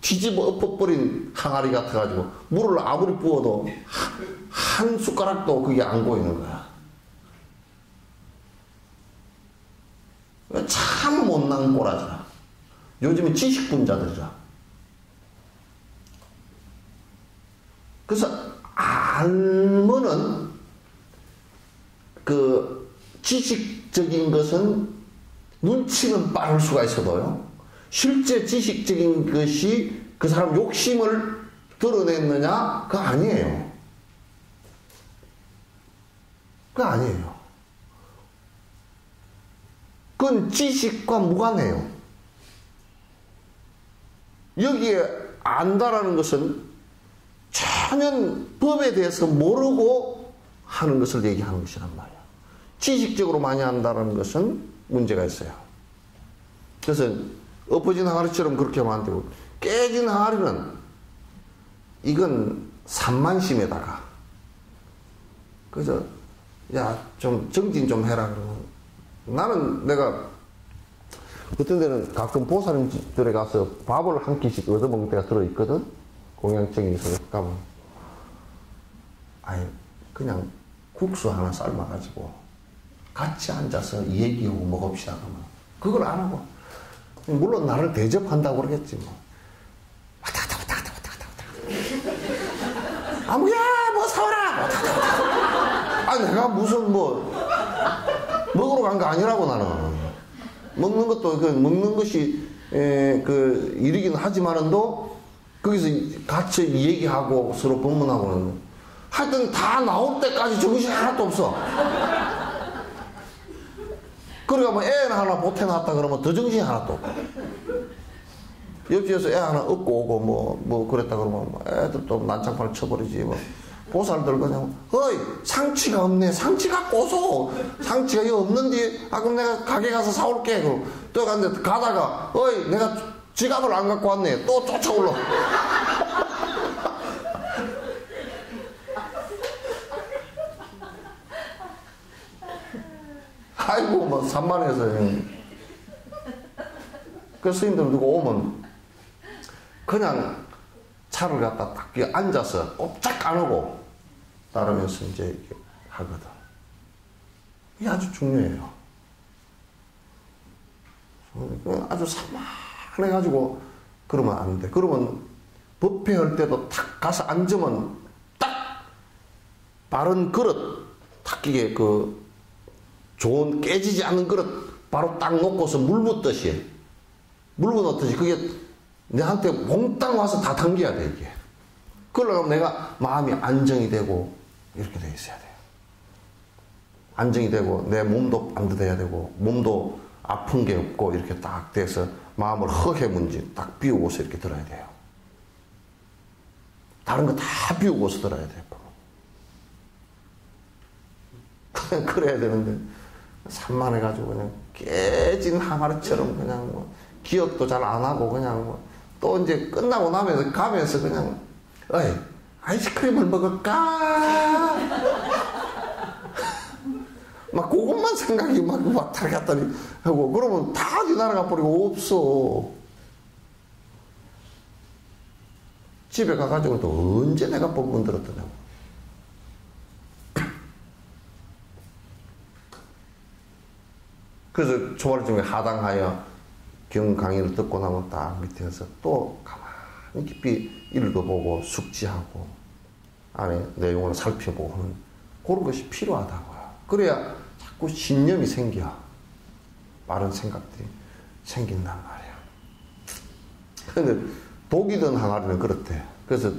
뒤집어 엎어버린 항아리 같아가지고 물을 아무리 부어도 한 숟가락도 그게 안 고이는 거야. 참 못난 꼬라지라. 요즘에 지식분자들이라. 그래서 알면은 그 지식적인 것은 눈치는 빠를 수가 있어도요. 실제 지식적인 것이 그 사람 욕심을 드러냈느냐? 그거 아니에요. 그거 아니에요. 그건 지식과 무관해요. 여기에 안다라는 것은 전혀 법에 대해서 모르고 하는 것을 얘기하는 것이란 말이야. 지식적으로 많이 한다는 것은 문제가 있어요. 그래서 엎어진 항아리처럼 그렇게 하면 안 되고, 깨진 항아리는 이건 산만심에다가 그래서 야 좀 정진 좀 해라 그러면, 나는 내가 어떤 데는 가끔 보살님들에 가서 밥을 한 끼씩 얻어먹을 때가 들어있거든. 공양증이 있어서 가면 아니 그냥 국수 하나 삶아가지고 같이 앉아서 얘기하고 먹읍시다 그러면 그걸 안 하고, 물론 나를 대접한다고 그러겠지 뭐. 왔다 아무야 뭐 사와라 왔다. 아 내가 무슨 뭐 먹으러 간 거 아니라고. 나는 먹는 것도 그 먹는 것이 그 일이긴 하지만은도 거기서 같이 얘기하고 서로 법문하고는 하여튼 다 나올 때까지 정신이 하나도 없어. 그러니까 뭐 애 하나 보태놨다 그러면 더 정신이 하나도 없고, 옆집에서 애 하나 업고 오고 뭐 그랬다 그러면 뭐 애들 또 난장판을 쳐버리지 뭐. 보살들 그냥 어이 상치가 없네, 상치 갖고 오소. 상치가 이거 없는데 아 그럼 내가 가게 가서 사올게. 그럼 또 갔는데 가다가 어이 내가 지갑을 안 갖고 왔네. 또 쫓아올라. 아이고 뭐 산만해서. 그 스님들 누구 오면 그냥 차를 갖다 딱 앉아서 꼼짝 안 하고 따르면서 이제 이렇게 하거든. 이게 아주 중요해요. 아주 산만해가지고 그러면 안 돼. 그러면 법회할 때도 탁 가서 앉으면 딱 바른 그릇, 탁 이게 그 좋은 깨지지 않는 그릇 바로 딱 놓고서 물 붓듯이, 물 붓듯이 그게 내한테 몽땅 와서 다 당겨야 돼 이게. 그러려면 내가 마음이 안정이 되고 이렇게 돼 있어야 돼요. 안정이 되고 내 몸도 안드대야 되고 몸도 아픈 게 없고 이렇게 딱 돼서 마음을 허해문지 딱 비우고서 이렇게 들어야 돼요. 다른 거 다 비우고서 들어야 돼요. 그래야 되는데 산만해가지고 그냥 깨진 항아리처럼 그냥 뭐 기억도 잘 안 하고 그냥 뭐 또 이제 끝나고 나면서 가면서 그냥 어이 아이스크림을 먹을까 막 그것만 생각이 막 왔다 갔다 하고 그러면 다 뒤날아가 버리고 없어. 집에 가가지고 또 언제 내가 법문 들었더냐고. 그래서 초월중에 하당하여 경 강의를 듣고 나면 딱 밑에서 또 가만히 깊이 읽어보고 숙지하고 안에 내용을 살펴보고 하는 그런 것이 필요하다고요. 그래야 자꾸 신념이 생겨. 바른 생각들이 생긴단 말이야. 근데 독이 든 항아리는 그렇대. 그래서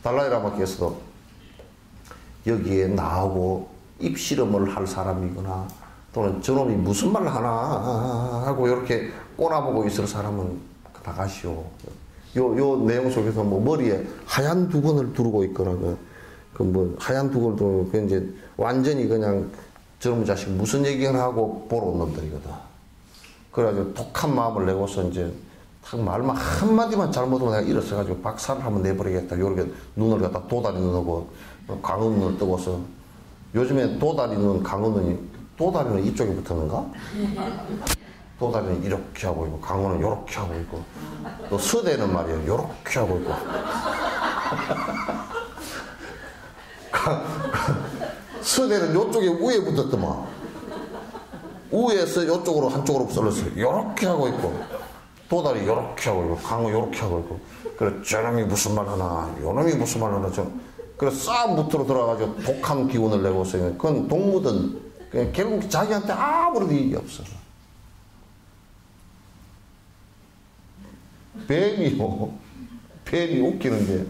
달라이라마께서도 여기에 나하고 입실험을 할 사람이거나 또는 저놈이 무슨 말을 하나 하고 이렇게 꼬나보고 있을 사람은 나가시오. 요 내용 속에서 뭐 머리에 하얀 두건을 두르고 있거나 그 뭐 하얀 두건을 두르고 그 이제 완전히 그냥 저놈 자식 무슨 얘기를 하고 보러 온 놈들이거든. 그래가지고 독한 마음을 내고서 이제 딱 말만 한마디만 잘못하면 내가 일어서가지고 박살을 한번 내버리겠다. 요렇게 눈을 갖다 도다리 눈하고 광음 눈을 뜨고서 요즘에 도다리는 강원은 도다리는 이쪽에 붙었는가? 도다리는 이렇게 하고 있고 강원은 이렇게 하고 있고 또 서대는 말이야 이렇게 하고 있고 서대는 이쪽에 위에 붙었더만 위에서 이쪽으로 한쪽으로 썰었어요. 이렇게 하고 있고 도다리 이렇게 하고 있고 강원 이렇게 하고 있고 그래 저놈이 무슨 말 하나 요놈이 무슨 말 하나 그래 싸움 붙으러 들어가가지고 독한 기운을 내고 있어요. 그건 동무든 그냥 결국 자기한테 아무런 이익이 없어. 뱀이요. 뱀이 웃기는 게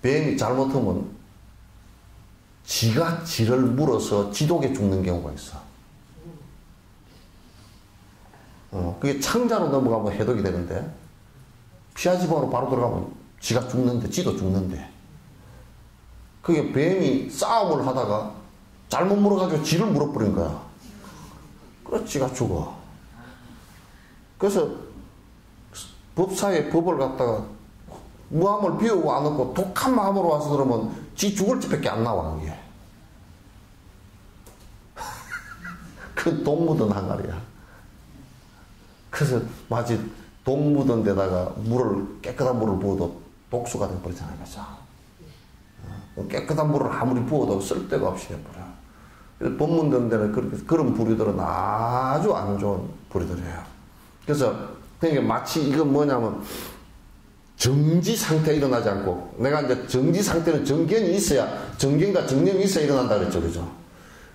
뱀이 잘못하면 지가 지를 물어서 지독에 죽는 경우가 있어. 그게 창자로 넘어가면 해독이 되는데 피하지방으로 바로 들어가면 지가 죽는데 지도 죽는데 그게 뱀이 싸움을 하다가 잘못 물어가지고 지를 물어버린 거야. 그래서 지가 죽어. 그래서 법사에 법을 갖다가 무함을 비우고 안 얻고 독한 마음으로 와서 그러면 지 죽을 집밖에 안 나와 그게. 그 돈 묻은 항아리야. 그래서 마치 돈 묻은 데다가 깨끗한 물을 부어도 독수가 돼버리잖아요. 그죠? 깨끗한 물을 아무리 부어도 쓸데가 없이 해버려. 그래서 돈 묻는 데는 그런 부류들은 아주 안 좋은 부류들이에요. 그래서 그러니까 마치 이건 뭐냐면 정지 상태에 일어나지 않고 내가 이제 정지 상태는 정견이 있어야 정견과 정념이 있어야 일어난다 그랬죠. 그죠?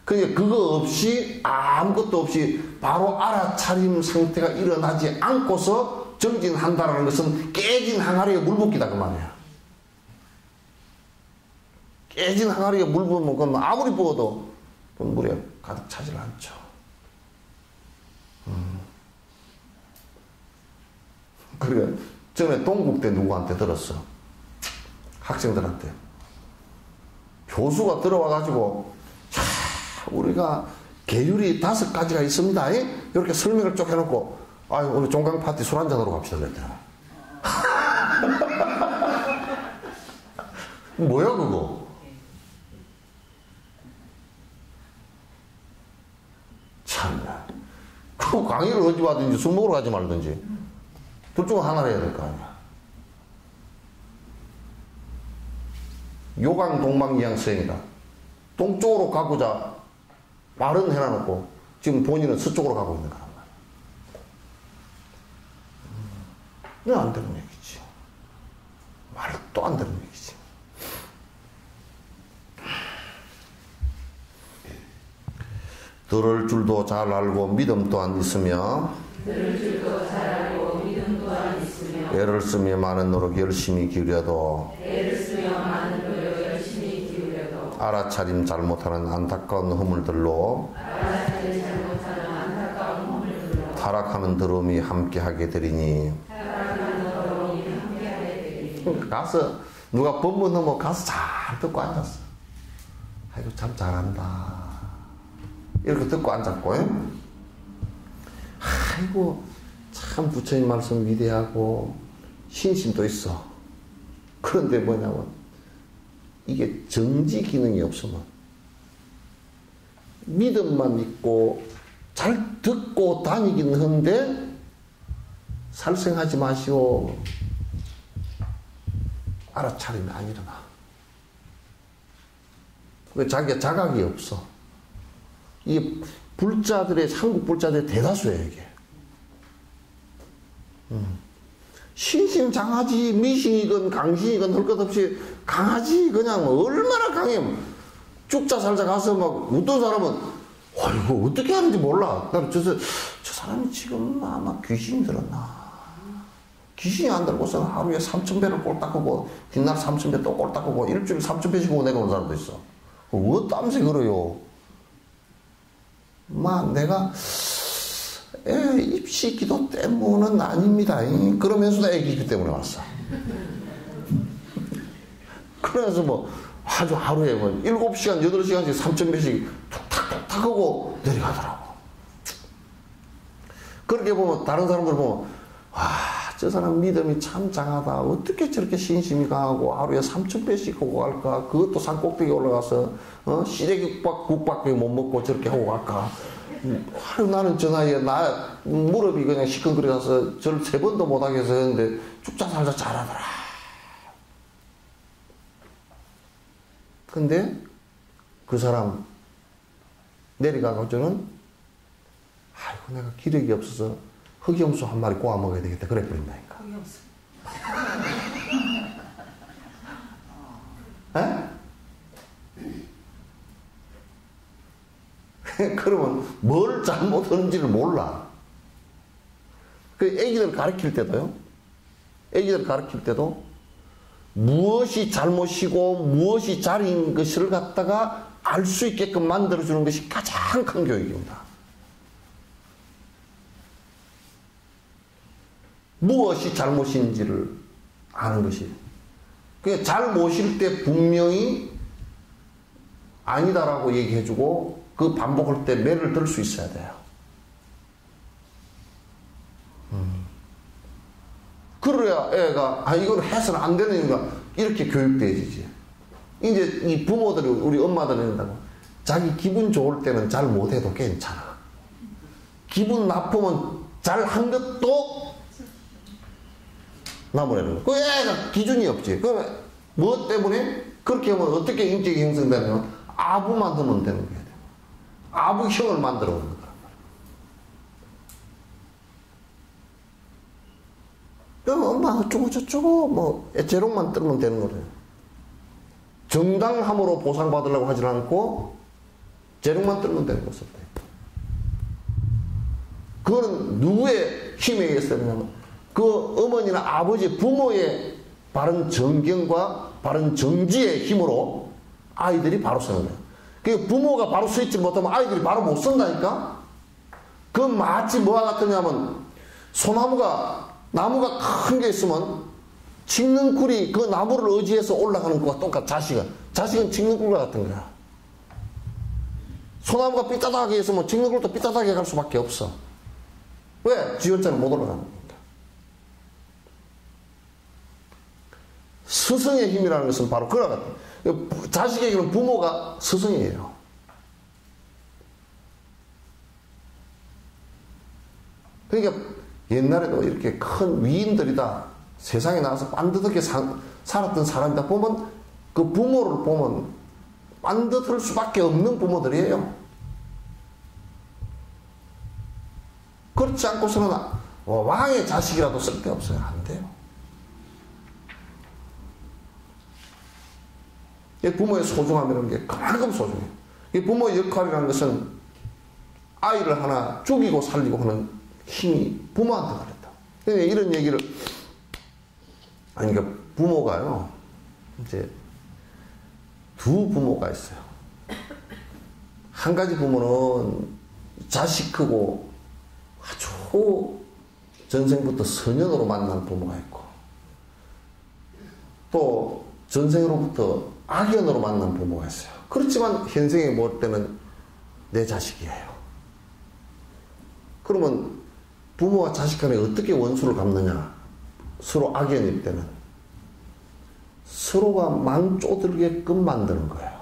그러니까 그거 없이 아무것도 없이 바로 알아차림 상태가 일어나지 않고서 정진한다라는 것은 깨진 항아리에 물 붓기다 그 말이야. 깨진 항아리에 물 부으면 그건 아무리 부어도 그건 물에 가득 차질 않죠. 그러니까 전에 동국대 누구한테 들었어. 학생들한테. 교수가 들어와가지고 자, 우리가 계율이 5가지가 있습니다. 이렇게 설명을 쭉 해놓고 오늘 종강 파티 술 한잔하러 갑시다 그랬더라. 뭐야 그거. 참나. 그 강의를 어디 받든지 술 먹으러 가지 말든지 둘 중 하나를 해야 될 거 아니야. 요강 동방이양 서행이다. 동쪽으로 가고자 말은 해놔놓고 지금 본인은 서쪽으로 가고 있는 거란 말이야. 이건 안 되는 얘기지. 말도 안 되는 얘기지. 들을 줄도 잘 알고 믿음 또한 있으며 애를 쓰며 많은 노력 열심히 기울여도 알아차림 잘못하는 안타까운 허물들로 타락하는 더러움이 함께하게 되리니. 가서 누가 법문하면 가서 잘 듣고 앉았어. 아이고 참 잘한다 이렇게 듣고 앉았고 아이고 참 부처님 말씀 위대하고 신심도 있어. 그런데 뭐냐면 이게 정지 기능이 없으면 믿음만 있고 잘 듣고 다니긴 한데 살생하지 마시오. 알아차리면 안 일어나. 자기가 자각이 없어. 이게 불자들의 한국 불자들의 대다수예요 이게. 신심장하지 미신이건 강신이건 할 것 없이 강하지. 그냥 얼마나 강해. 죽자 살자 가서 막 어떤 사람은 아이고 어떻게 하는지 몰라. 저 사람이 지금 아마 귀신이 들었나. 귀신이 안 들고서 하루에 3,000배를 꼴 닦고 뒷날 3,000배 또 꼴 닦고 일주일에 3,000배씩 오고 내려오는 사람도 있어. 왜 땀새 그래요. 내가 입시 기도 때문은 아닙니다. 그러면서도 애기 기도 때문에 왔어. 그래서 뭐 아주 하루에 뭐 7시간, 8시간씩 3,000배씩 툭탁툭탁 하고 내려가더라고. 그렇게 보면 다른 사람들 보면 와 저 사람 믿음이 참 장하다. 어떻게 저렇게 신심이 강하고 하루에 3,000배씩 하고 갈까? 그것도 산 꼭대기 올라가서 시래기국밥밖에 못 먹고 저렇게 하고 갈까? 하루 나는 저 나이에 무릎이 그냥 시큰거려서 저를 3번도 못하게 해서 했는데 죽자 살자 잘하더라. 근데 그 사람 내려가고서는 아이고 내가 기력이 없어서 흑염소 한 마리 꼬아 먹어야 되겠다 그래 버린다니까. 흑염소. 그러면 뭘 잘못하는지를 몰라. 그 애기들 가르칠 때도요. 애기들 가르칠 때도 무엇이 잘못이고 무엇이 잘인 것을 갖다가 알 수 있게끔 만들어주는 것이 가장 큰 교육입니다. 무엇이 잘못인지를 아는 것이. 그러니까 잘못일 때 분명히 아니다라고 얘기해주고 그 반복할 때 매를 들 수 있어야 돼요. 그래야 애가 이건 해서는 안 되는 이유가 이렇게 교육돼야지. 이제 이 부모들이 우리 엄마들이 한다고 자기 기분 좋을 때는 잘 못해도 괜찮아. 기분 나쁘면 잘한 것도 나무라는 거. 그 애가 기준이 없지. 그러면 뭐 때문에 그렇게 하면 어떻게 인격이 형성되냐면 아부만 하면 되는 거야. 아부형을 만들어 오는 거란 말이야. 그럼 엄마 어쩌고 저쩌고 뭐 애재롱만 뜨면 되는 거래요. 정당함으로 보상받으려고 하지 않고 재롱만 뜨면 되는 것을 돼. 그거는 누구의 힘에 의해서 되냐면 그 어머니나 아버지 부모의 바른 정경과 바른 정지의 힘으로 아이들이 바로 서는 거예요. 그 부모가 바로 서 있지 못하면 아이들이 바로 못 선다니까? 그 마치 뭐와 같으냐면 나무가 큰 게 있으면 칡는꿀이 그 나무를 의지해서 올라가는 것과 똑같아. 자식은 칡는꿀과 같은 거야. 소나무가 삐딱하게 있으면 칡는꿀도 삐딱하게 갈 수밖에 없어. 왜? 지연자는 못 올라가는 거니까. 스승의 힘이라는 것은 바로 그와 같아. 자식에게는 부모가 스승이에요. 그러니까 옛날에도 이렇게 큰 위인들이다. 세상에 나와서 반듯하게 살았던 사람이다 보면 그 부모를 보면 반듯할 수밖에 없는 부모들이에요. 그렇지 않고서는 왕의 자식이라도 쓸데없어요. 안 돼요. 부모의 소중함이라는 게 그만큼 소중해요. 부모의 역할이라는 것은 아이를 하나 죽이고 살리고 하는 힘이 부모한테 달렸다. 그러니까 이런 얘기를 그러니까 부모가요. 이제 두 부모가 있어요. 한 가지 부모는 자식 크고 아주 전생부터 선연으로 만난 부모가 있고 또 전생으로부터 악연으로 만난 부모가 있어요. 그렇지만 현생에 볼 때는 내 자식이에요. 그러면 부모와 자식 간에 어떻게 원수를 갚느냐? 서로 악연일 때는 서로가 망쪼들게끔 만드는 거예요.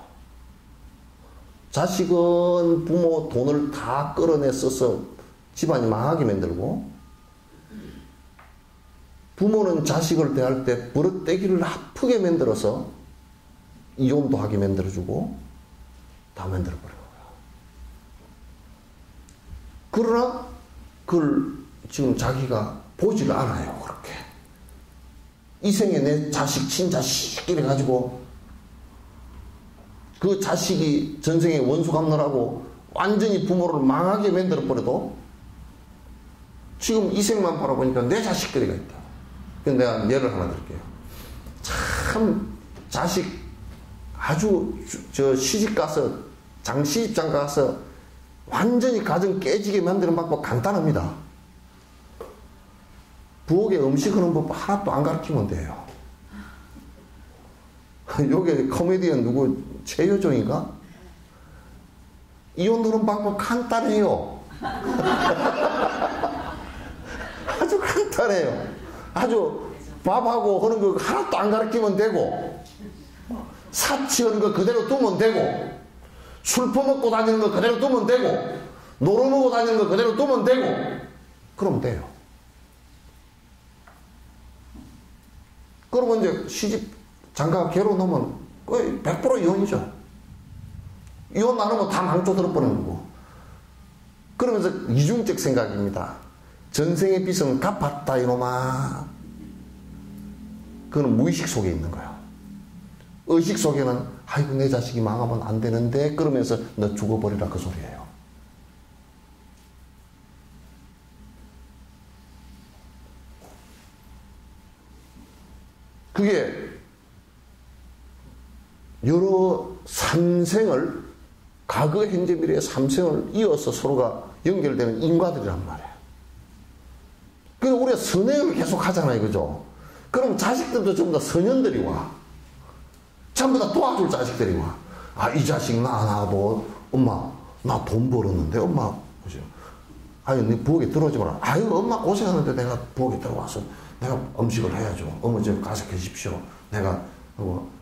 자식은 부모 돈을 다 끌어내 써서 집안이 망하게 만들고 부모는 자식을 대할 때 버릇떼기를 아프게 만들어서 이혼도 하게 만들어주고 다 만들어버려요. 그러나 그걸 지금 자기가 보지를 않아요. 그렇게 이 생에 내 자식 친자식 이래 가지고 그 자식이 전생에 원수 갚느라고 완전히 부모를 망하게 만들어버려도 지금 이 생만 바라보니까 내 자식들이가 있다. 그래서 내가 예를 하나 드릴게요. 참 자식 아주 시집가서 장시집장 가서 완전히 가정 깨지게 만드는 방법 간단합니다. 부엌에 음식하는 법 하나도 안 가르치면 돼요. 요게 코미디언 누구 최효정인가? 이혼 드는 방법 간단해요. 아주 간단해요. 아주 밥하고 하는 거 하나도 안 가르치면 되고, 사치하는 거 그대로 두면 되고, 술 퍼먹고 다니는 거 그대로 두면 되고, 놀아먹고 다니는 거 그대로 두면 되고, 그러면 돼요. 그러면 이제 시집 장가가 결혼하면 거의 100% 이혼이죠. 이혼 안 하면 다 망조 들어버리는 거고. 그러면서 이중적 생각입니다. 전생의 빚은 갚았다 이놈아. 그거는 무의식 속에 있는 거예요. 의식 속에는 아이고 내 자식이 망하면 안 되는데 그러면서 너 죽어버리라 그 소리예요. 그게 여러 삼생을, 과거 현재 미래의 삼생을 이어서 서로가 연결되는 인과들이란 말이에요. 그래서 우리가 선행을 계속 하잖아요. 그죠? 그럼 자식들도 전부 다 선현들이 와. 전부 다 도와줄 자식들이 와. 아, 이 자식 나도 엄마 나 돈 벌었는데 엄마 보세요. 아유 네 부엌에 들어오지 마라. 아유 엄마 고생하는데 내가 부엌에 들어와서 내가 음식을 해야죠. 어머 좀 가서 계십시오. 내가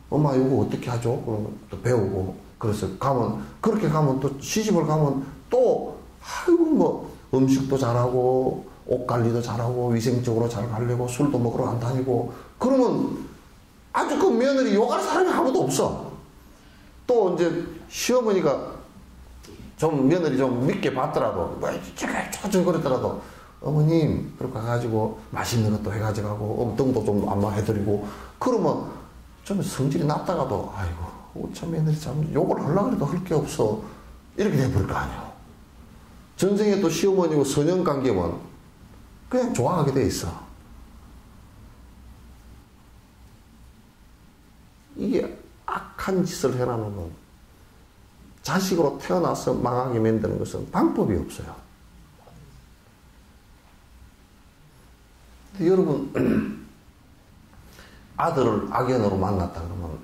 엄마 이거 어떻게 하죠? 그럼 또 배우고. 그래서 가면 그렇게 가면 또 시집을 가면 또 아이고 뭐 음식도 잘하고 옷 관리도 잘하고 위생적으로 잘 가려고 술도 먹으러 안 다니고 그러면 아주 그 며느리 욕할 사람이 아무도 없어. 또 이제 시어머니가 좀 며느리 좀 믿게 봤더라도 뭐 쪼쪼쪼 그랬더라도 어머님 그렇게 가가지고 맛있는 것도 해가지고 가고 엉뚱도 좀 안마해드리고 그러면 좀 성질이 났다가도 아이고 참 며느리 참 욕을 하려고 해도 할 게 없어 이렇게 돼버릴 거 아니에요. 전생에 또 시어머니고 선형관계면 그냥 좋아하게 돼 있어. 이게 악한 짓을 해놔놓으면 자식으로 태어나서 망하게 만드는 것은 방법이 없어요. 근데 여러분 아들을 악연으로 만났다 그러면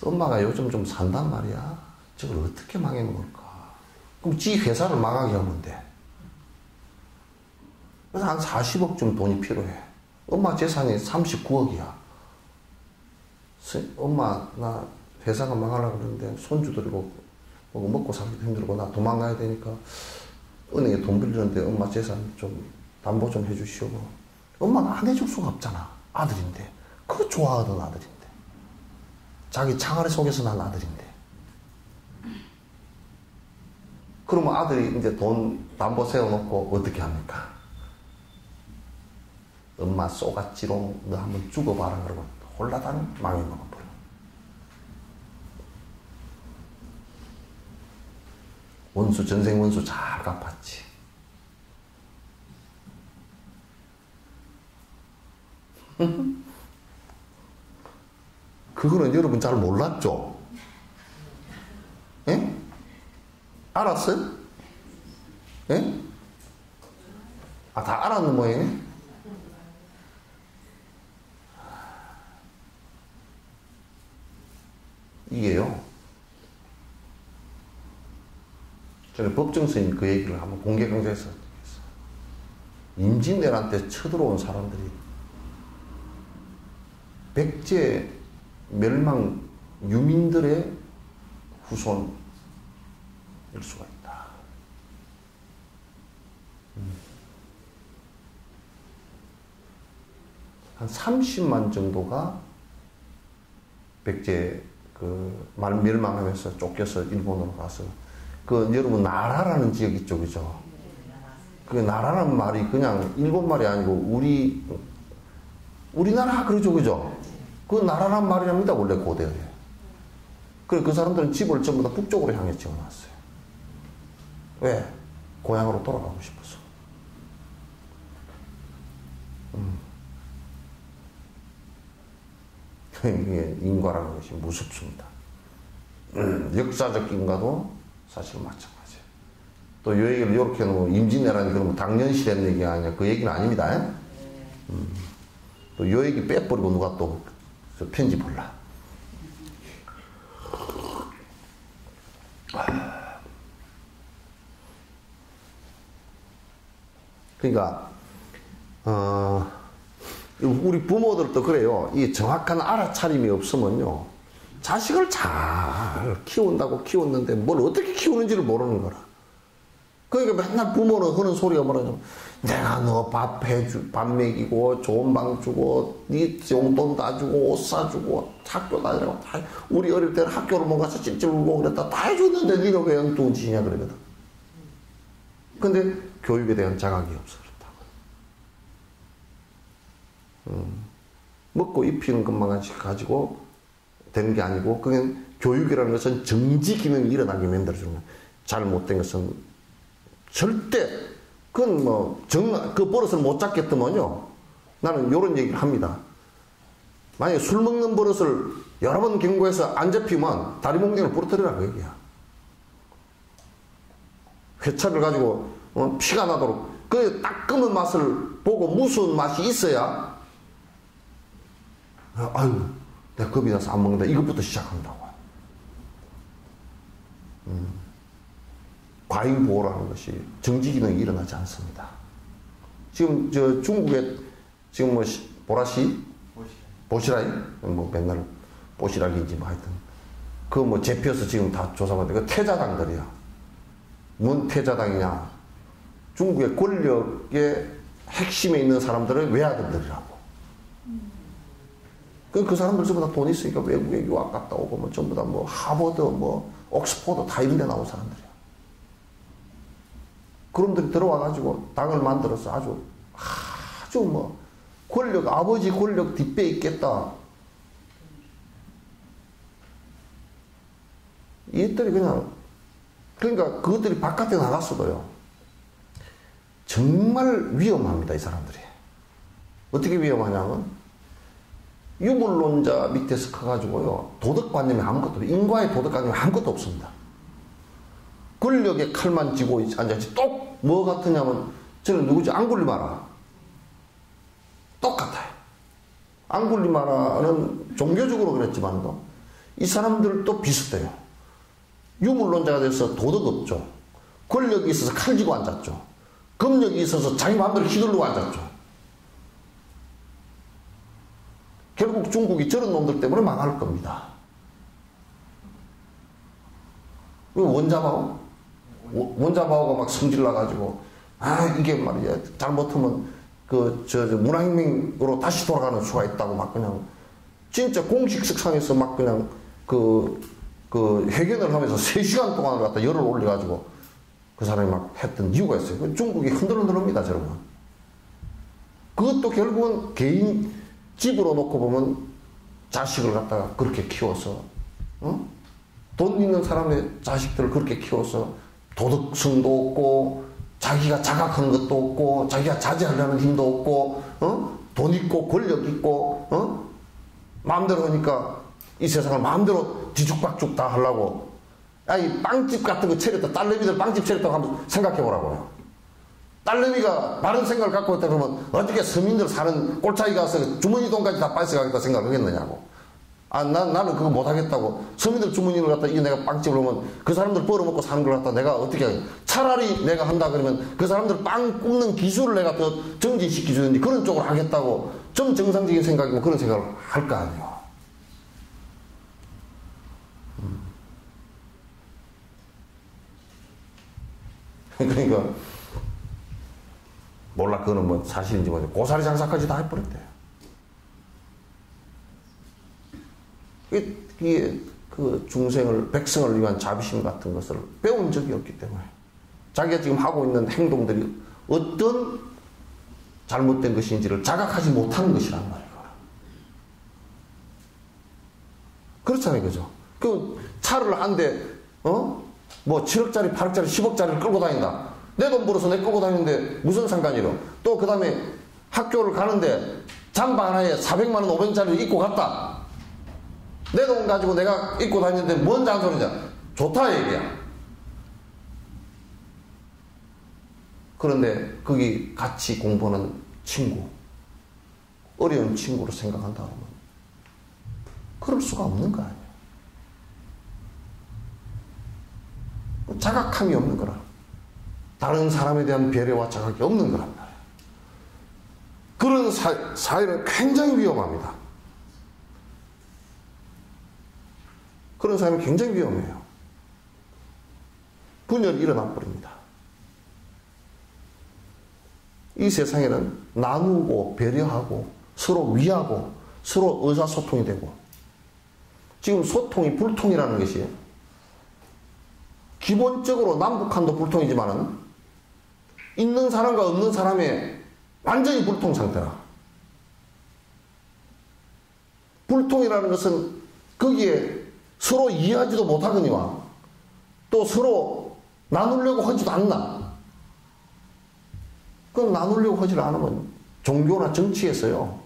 엄마가 요즘 좀 산단 말이야. 저걸 어떻게 망해놓을까. 그럼 지 회사를 망하게 하면 돼. 그래서 한 40억쯤 돈이 필요해. 엄마 재산이 39억이야. 엄마 나 회사가 망하려고 그러는데 손주들이고 먹고 살기도 힘들고 나 도망가야 되니까 은행에 돈 빌리는데 엄마 재산 좀 담보 좀 해주시오. 엄마가 안 해줄 수가 없잖아. 아들인데. 그거 좋아하던 아들인데. 자기 창아리 속에서 난 아들인데. 그러면 아들이 이제 돈 담보 세워놓고 어떻게 합니까? 엄마 쏘가지롱 너 한번 죽어봐라 그러고 홀라당 망해 먹어버려. 원수 전생 원수 잘 갚았지. 그거는 여러분 잘 몰랐죠? 예? 알았어요? 예? 아, 다 알았는 모양이네? 이게요. 저는 법정 스님이 그 얘기를 한번 공개 강좌에서 했어요. 임진왜란 때 쳐들어온 사람들이 백제 멸망 유민들의 후손일 수가 있다. 한 30만 정도가 백제 멸망하면서 쫓겨서 일본으로 가서 그 여러분 나라라는 지역 있죠, 그죠? 그 나라라는 말이 그냥 일본 말이 아니고 우리나라 그러죠, 그죠? 그 나라란 말이랍니다, 원래 고대에. 그래, 그 사람들은 집을 전부 다 북쪽으로 향해 지어놨어요. 왜? 고향으로 돌아가고 싶어서. 이게 인과라는 것이 무섭습니다. 역사적 인과도 사실 마찬가지예요. 또 이 얘기를 이렇게 놓으면 임진왜란이 그러면 당연시 된 얘기가 아니야. 그 얘기는 아닙니다. 또 이 얘기 빼버리고 누가 또 편집을라. 그러니까 우리 부모들도 그래요. 이 정확한 알아차림이 없으면요. 자식을 잘 키운다고 키웠는데 뭘 어떻게 키우는지를 모르는 거라. 그러니까 맨날 부모는 하는 소리가 뭐라냐면 내가 너 밥 먹이고 좋은 방 주고 네 용돈 다 주고 옷 사주고 학교 다니라고 다 우리 어릴 때는 학교를 못 가서 찔찔 울고 그랬다 다 해줬는데 니는 왜 엉뚱지냐 그러거든. 근데 교육에 대한 자각이 없어 그렇다고. 먹고 입히는 것만 가지고 되는 게 아니고 그건 교육이라는 것은 정지 기능이 일어나게 만들어주는 거야. 잘못된 것은 절대 그건 그 버릇을 못 잡겠더만요. 나는 이런 얘기를 합니다. 만약에 술 먹는 버릇을 여러 번 경고해서 안 잡히면 다리 몽둥이를 부러뜨리라고 얘기야. 회차를 가지고 피가 나도록 그 딱 끄는 맛을 보고 무서운 맛이 있어야 아유 내가 겁이 나서 안 먹는다 이것부터 시작한다고. 과잉보호라는 것이 정지기능이 일어나지 않습니다. 지금 저 중국에 지금 보시라이 맨날 보시락인지 하여튼 그 제표에서 지금 다 조사받는데 그 태자당들이야. 뭔 태자당이냐? 중국의 권력의 핵심에 있는 사람들은 외아들들이라고. 그 사람들 전부 다 돈 있으니까 외국에 유학 갔다 오고 전부 다 하버드 옥스포드 다 이런 데 나온 사람들이야. 그놈들이 들어와가지고 당을 만들어서 아주 아버지 권력 뒷배에 있겠다. 이들이 그러니까 그것들이 바깥에 나갔어도요. 정말 위험합니다, 이 사람들이. 어떻게 위험하냐면, 유물론자 밑에서 커가지고요, 도덕관념이 아무것도 없어요. 인과의 도덕관념이 아무것도 없습니다. 권력의 칼만 쥐고 앉아있지. 똑 뭐 같으냐면 저는 누구지? 앙굴리마라. 똑같아요. 앙굴리마라는 종교적으로 그랬지만도 이 사람들도 비슷해요. 유물론자가 돼서 도덕 없죠. 권력이 있어서 칼 쥐고 앉았죠. 권력이 있어서 자기 마음대로 휘두르고 앉았죠. 결국 중국이 저런 놈들 때문에 망할 겁니다. 원자바오가 막 성질 나가지고, 이게 말이야. 잘못하면, 문화혁명으로 다시 돌아가는 수가 있다고 막 그냥, 진짜 공식석상에서 막 그냥, 회견을 하면서 3시간 동안을 갖다 열을 올려가지고, 그 사람이 막 했던 이유가 있어요. 중국이 흔들흔들합니다, 저러면. 그것도 결국은 개인 집으로 놓고 보면 자식을 갖다가 그렇게 키워서, 돈 있는 사람의 자식들을 그렇게 키워서 도덕성도 없고 자기가 자각하는 것도 없고 자기가 자제하려는 힘도 없고 돈 있고 권력 있고 마음대로 하니까 이 세상을 마음대로 뒤죽박죽 다 하려고 이 빵집 같은 거 차렸다 딸내미들 빵집 차렸다고 한번 생각해 보라고요. 딸내미가 바른 생각을 갖고 있다 그러면 어떻게 서민들 사는 꼴차기 가서 주머니 돈까지 다 뺏어가겠다 생각하겠느냐고. 나는 그거 못하겠다고. 서민들 주머니를 갖다 이게 내가 빵집을 오면 그 사람들 벌어먹고 사는 걸 갖다 내가 어떻게 하겠냐. 차라리 내가 한다 그러면 그 사람들 빵 굽는 기술을 내가 더 정진시켜주든지 그런 쪽으로 하겠다고 좀 정상적인 생각이면 그런 생각을 할 거 아니에요. 그러니까 몰라 그거는 사실인지 모르겠는데 고사리 장사까지 다 해버렸대요. 이게 그 백성을 위한 자비심 같은 것을 배운 적이 없기 때문에 자기가 지금 하고 있는 행동들이 어떤 잘못된 것인지를 자각하지 못하는 것이란 말이에요. 그렇잖아요, 그죠? 차를 한 대, 7억짜리, 8억짜리, 10억짜리를 끌고 다닌다. 내 돈 벌어서 내 끌고 다니는데 무슨 상관이로. 또 그 다음에 학교를 가는데 잠바 하나에 400만 원, 500원짜리를 입고 갔다. 내 돈 가지고 내가 입고 다니는데 뭔 잔소리냐. 좋다 얘기야. 그런데 거기 같이 공부하는 친구, 어려운 친구로 생각한다 그러면 그럴 수가 없는 거 아니에요. 자각함이 없는 거라. 다른 사람에 대한 배려와 자각이 없는 거란 말이에요. 그런 사회는 굉장히 위험합니다. 그런 사회는 굉장히 위험해요. 분열이 일어나 버립니다. 이 세상에는 나누고 배려하고 서로 위하고 서로 의사소통이 되고, 지금 소통이 불통이라는 것이 기본적으로 남북한도 불통이지만은 있는 사람과 없는 사람의 완전히 불통 상태라. 불통이라는 것은 거기에 서로 이해하지도 못하거니와 또 서로 나누려고 하지도 않나. 그럼 나누려고 하지 않으면 종교나 정치에서요.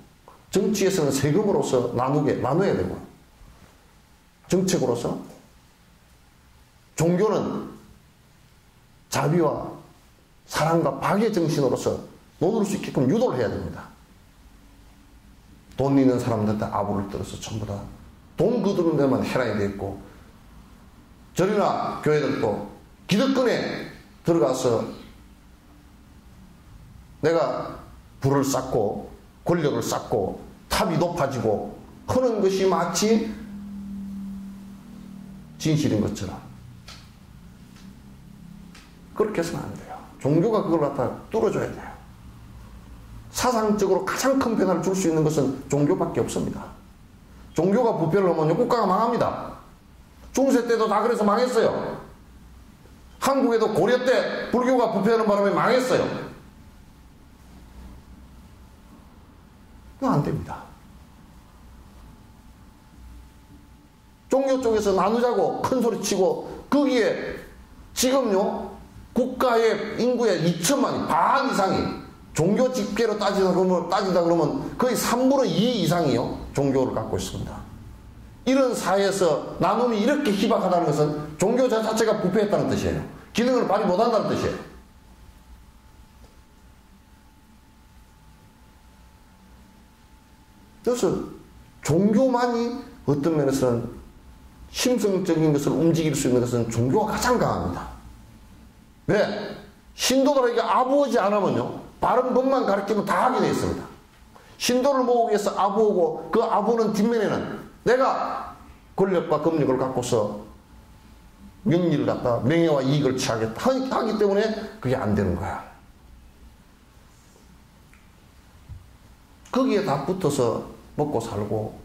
정치에서는 세금으로서 나눠야 되고, 정책으로서, 종교는 자비와 사랑과 박의 정신으로서 나눌 수 있게끔 유도를 해야 됩니다. 돈 있는 사람들한테 아부를 떨어서 전부 다 돈 거두는 데만 해라이 돼 있고, 절이나 교회들도 기득권에 들어가서 내가 부를 쌓고 권력을 쌓고 탑이 높아지고 하는 것이 마치 진실인 것처럼, 그렇게 해서는 안 돼요. 종교가 그걸 갖다 뚫어줘야 돼요. 사상적으로 가장 큰 변화를 줄 수 있는 것은 종교밖에 없습니다. 종교가 부패를 하면요, 국가가 망합니다. 중세 때도 다 그래서 망했어요. 한국에도 고려 때 불교가 부패하는 바람에 망했어요. 그건 안 됩니다. 종교 쪽에서 나누자고 큰 소리 치고, 거기에 지금요, 국가의 인구의 2천만이, 반 이상이 종교 집계로 따지다 그러면 거의 3분의 2 이상이요, 종교를 갖고 있습니다. 이런 사회에서 나눔이 이렇게 희박하다는 것은 종교 자체가 부패했다는 뜻이에요. 기능을 발휘 못한다는 뜻이에요. 그래서 종교만이 어떤 면에서는 심성적인 것을 움직일 수 있는 것은 종교가 가장 강합니다. 왜? 신도들에게 아부하지 않으면요, 바른 법만 가르치면 다 하게 되어 있습니다. 신도를 모으기 위해서 아부하고, 그 아부는 뒷면에는 내가 권력과 검력을 갖고서 명리를 갖다 명예와 이익을 취하겠다 하기 때문에 그게 안 되는 거야. 거기에 다 붙어서 먹고 살고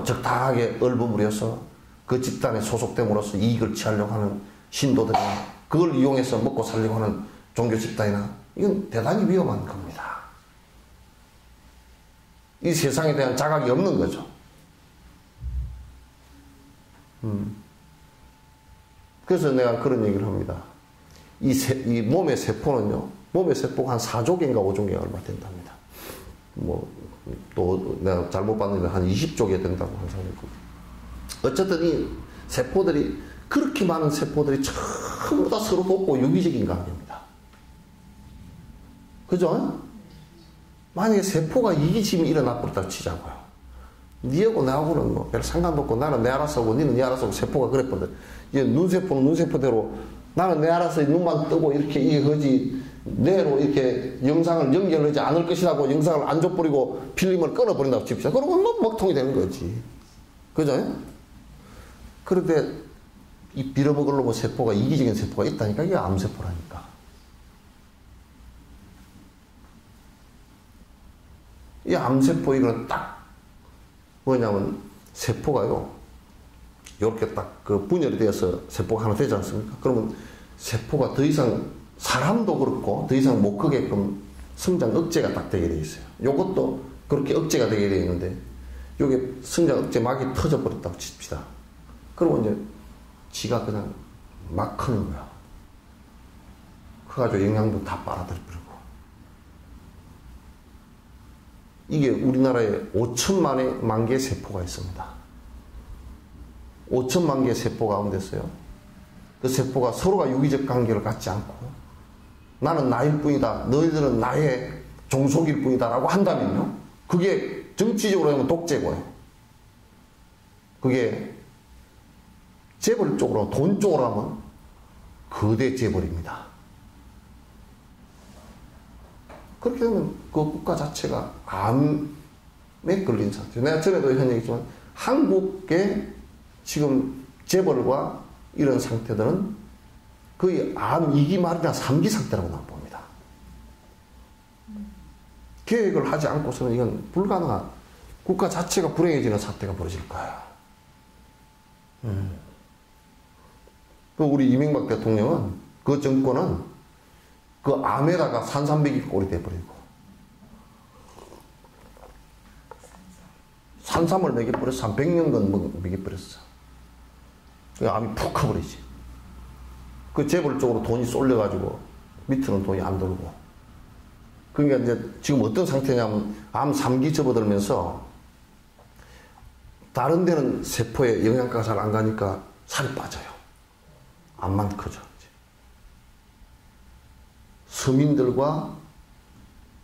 적당하게 얼버무려서 그 집단에 소속됨으로써 이익을 취하려고 하는 신도들이나 그걸 이용해서 먹고 살려고 하는 종교 집단이나, 이건 대단히 위험한 겁니다. 이 세상에 대한 자각이 없는 거죠. 그래서 내가 그런 얘기를 합니다. 이 몸의 세포는요, 몸의 세포가 한 4조 개인가 5조 개가 얼마 된답니다. 또 내가 잘못 봤는데 한 20조 개 된다고 한 사람이 있고. 어쨌든 이 세포들이, 그렇게 많은 세포들이 전부 다 서로 돕고 유기적인 관계입니다. 그죠? 만약에 세포가 이기심이 일어나버렸다고 치자고요. 니하고 나하고는 뭐 별 상관도 없고, 나는 내 알아서 하고 니는 네 알아서 하고, 세포가 그랬거든. 이제 눈세포는 눈세포대로 나는 내 알아서 눈만 뜨고 이렇게 하지, 내로 이렇게 영상을 연결하지 않을 것이라고 영상을 안 줘버리고 필름을 끊어버린다고 칩시다. 그러면 뭐 먹통이 되는 거지. 그죠? 그런데 이 빌어먹으려고 세포가, 이기적인 세포가 있다니까. 이게 암세포라니까. 이 암세포, 이거는 딱 뭐냐면 세포가요, 이렇게 딱 그 분열이 되어서 세포가 하나 되지 않습니까? 그러면 세포가 더 이상, 사람도 그렇고 더 이상 못 크게끔 성장 억제가 딱 되게 돼 있어요. 요것도 그렇게 억제가 되게 돼 있는데, 요게 성장 억제 막이 터져버렸다고 칩시다. 그러면 이제 지가 그냥 막 크는 거야. 커가지고 영양분 다 빨아들여버리고. 이게 우리나라에 5천만 개의 세포가 있습니다. 5천만 개의 세포 가운데서요, 그 세포가 서로가 유기적 관계를 갖지 않고 나는 나일 뿐이다, 너희들은 나의 종속일 뿐이다 라고 한다면요, 그게 정치적으로 하면 독재고요. 그게 재벌 쪽으로, 돈 쪽으로 하면 거대 재벌입니다. 그렇게 되면 그 국가 자체가 암에 걸린 상태. 내가 전에도 한 얘기지만 한국의 지금 재벌과 이런 상태들은 거의 암 2기 말이나 3기 상태라고 난 봅니다. 계획을 하지 않고서는 이건 불가능한, 국가 자체가 불행해지는 사태가 벌어질 거야. 그 우리 이명박 대통령은 그 정권은 그 암에다가 산삼배기 꼴이 돼버리고 산삼을 먹여버렸어. 한 100년간 먹여버렸어. 그 암이 푹 커버리지. 그 재벌 쪽으로 돈이 쏠려가지고 밑으로는 돈이 안 돌고. 그러니까 이제 지금 어떤 상태냐면 암 3기 접어들면서 다른 데는 세포에 영양가가 잘 안 가니까 살이 빠져요. 암만 커져. 서민들과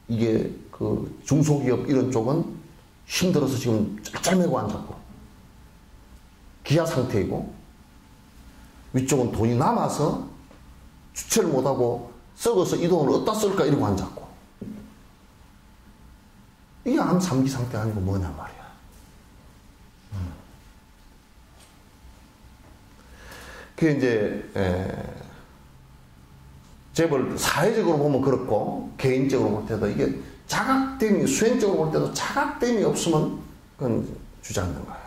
이게 그 중소기업 이런 쪽은 힘들어서 지금 짤짤매고 앉았고 기아 상태이고 위쪽은 돈이 남아서 주체를 못하고 썩어서 이 돈을 어디다 쓸까 이러고 앉았고 이게 암 3기 상태 아니고 뭐냐 말이야. 그게 이제 재벌 사회적으로 보면 그렇고 개인적으로 볼 때도 이게 자각됨이 수행적으로 볼 때도 자각됨이 없으면 그건 주저앉는 거예요.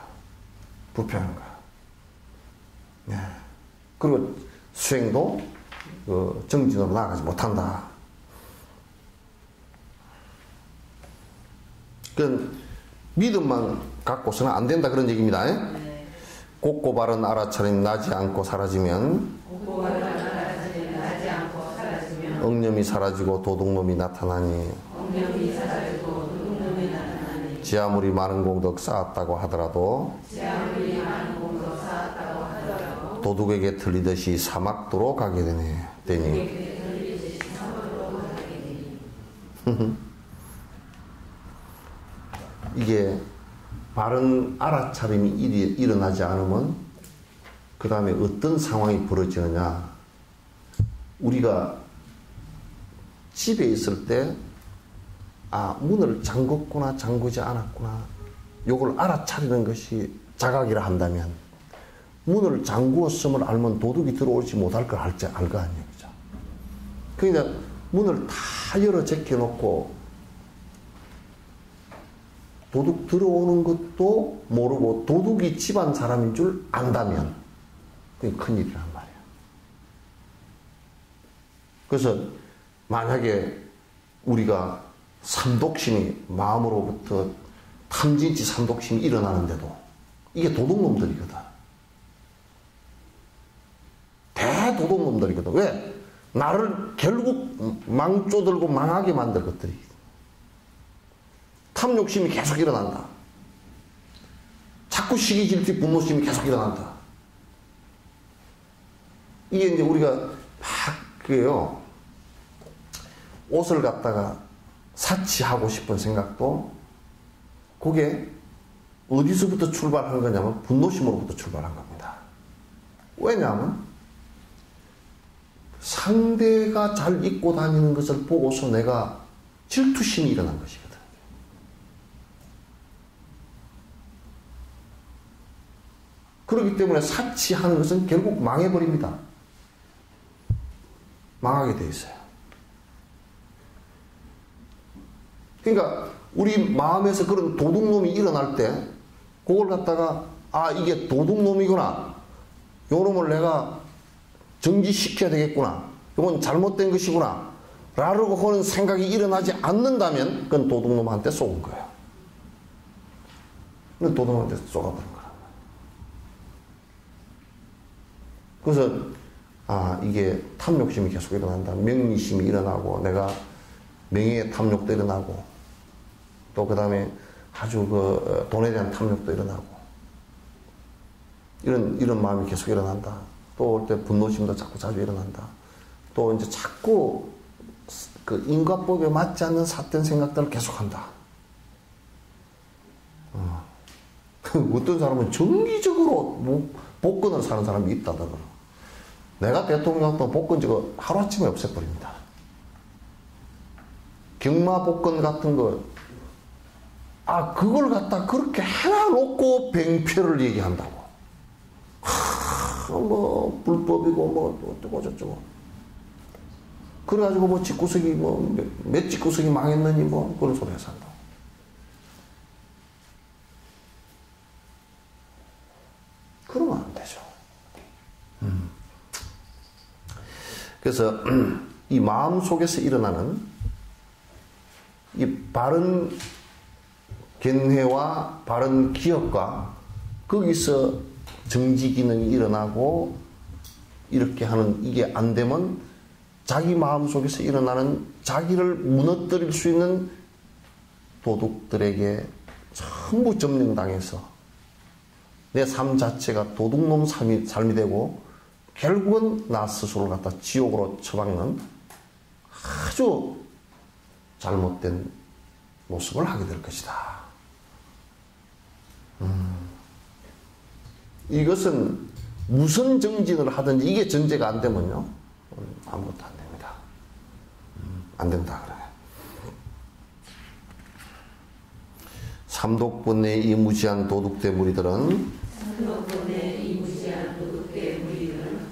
불편한 거예요. 네. 그리고 수행도 그 정진으로 나아가지 못한다. 그건 믿음만 갖고서는 안 된다 그런 얘기입니다. 네. 곱고 바른 알아차림 나지 않고 사라지면 억념이 사라지고 도둑놈이 나타나니 지 아무리 많은 공덕 쌓았다고 하더라도 도둑에게 틀리듯이 사막도로 가게 되니 이게 바른 알아차림이 일어나지 않으면 그 다음에 어떤 상황이 벌어지느냐. 우리가 집에 있을 때 문을 잠궜구나 잠그지 않았구나 요걸 알아차리는 것이 자각이라 한다면 문을 잠그었음을 알면 도둑이 들어오지 못할 걸 알 거 아니에요. 그죠? 그러니까 문을 다 열어 제껴놓고 도둑 들어오는 것도 모르고 도둑이 집안 사람인 줄 안다면 그게 큰일이란 말이에요. 그래서 만약에 우리가 삼독심이 마음으로부터 탐진치 삼독심이 일어나는데도 이게 도둑놈들이거든. 대도둑놈들이거든. 왜? 나를 결국 망조들고 망하게 만들 것들이. 탐욕심이 계속 일어난다. 자꾸 시기질투 분노심이 계속 일어난다. 이게 이제 우리가 막 그게요. 옷을 갖다가 사치하고 싶은 생각도 그게 어디서부터 출발한 거냐면 분노심으로부터 출발한 겁니다. 왜냐하면 상대가 잘 입고 다니는 것을 보고서 내가 질투심이 일어난 것이거든. 그렇기 때문에 사치하는 것은 결국 망해버립니다. 망하게 돼 있어요. 그러니까 우리 마음에서 그런 도둑놈이 일어날 때 그걸 갖다가 이게 도둑놈이구나. 요놈을 내가 정지시켜야 되겠구나. 이건 잘못된 것이구나. 라고 하는 생각이 일어나지 않는다면 그건 도둑놈한테 쏘은 거예요. 그건 도둑놈한테 쏘아버린 거란 말이에요. 그래서 이게 탐욕심이 계속 일어난다. 명리심이 일어나고 내가 명예의 탐욕도 일어나고 또 그 다음에 아주 그 돈에 대한 탐욕도 일어나고 이런 마음이 계속 일어난다. 또 올 때 분노심도 자주 일어난다. 또 이제 자꾸 그 인과법에 맞지 않는 삿된 생각들을 계속한다. 어떤 사람은 정기적으로 복권을 사는 사람이 있다더라. 내가 대통령 또 복권 저거 하루아침에 없애버립니다. 경마복권 같은 거, 그걸 갖다 그렇게 해놔놓고 뱅패를 얘기한다고. 뭐, 불법이고, 뭐, 어쩌고 저쩌고. 그래가지고 뭐, 집구석이 뭐, 몇 집구석이 망했느니 뭐, 그런 소리 해서 한다고. 그러면 안 되죠. 그래서, 이 마음 속에서 일어나는 이 바른 견해와 바른 기억과 거기서 정지 기능이 일어나고 이렇게 하는 이게 안 되면 자기 마음 속에서 일어나는 자기를 무너뜨릴 수 있는 도둑들에게 전부 점령당해서 내 삶 자체가 도둑놈 삶이 되고 결국은 나 스스로를 갖다 지옥으로 처박는 아주 잘못된 모습을 하게 될 것이다. 이것은 무슨 정진을 하든지 이게 전제가 안 되면요, 아무것도 안 됩니다. 안 된다 그래. 삼독분의 이 무지한 도둑대 무리들은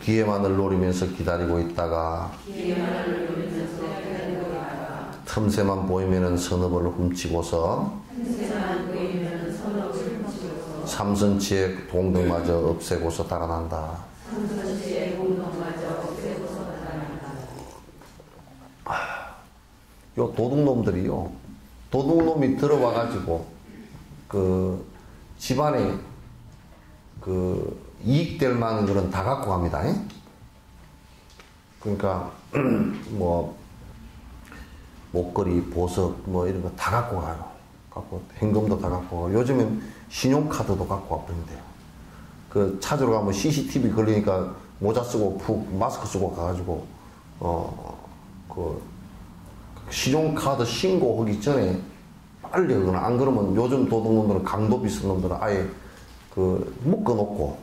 기회만을 노리면서 기다리고 있다가 틈새만 보이면은 선업을 훔치고서 삼선치의 동등마저 없애고서 달아난다. 요 도둑놈들이요, 도둑놈이 들어와가지고 그 집안에 그 이익될 만한 거는 다 갖고 갑니다. 그러니까 뭐 목걸이, 보석 뭐 이런 거 다 갖고 가요. 갖고 현금도 다 갖고 가고 요즘엔 신용카드도 갖고 와버린대요. 그 찾으러 가면 CCTV 걸리니까 모자 쓰고 푹 마스크 쓰고 가가지고 그 신용카드 신고하기 전에 빨리 하거나 안 그러면 요즘 도둑놈들은 강도 비슷한 놈들은 아예 그 묶어놓고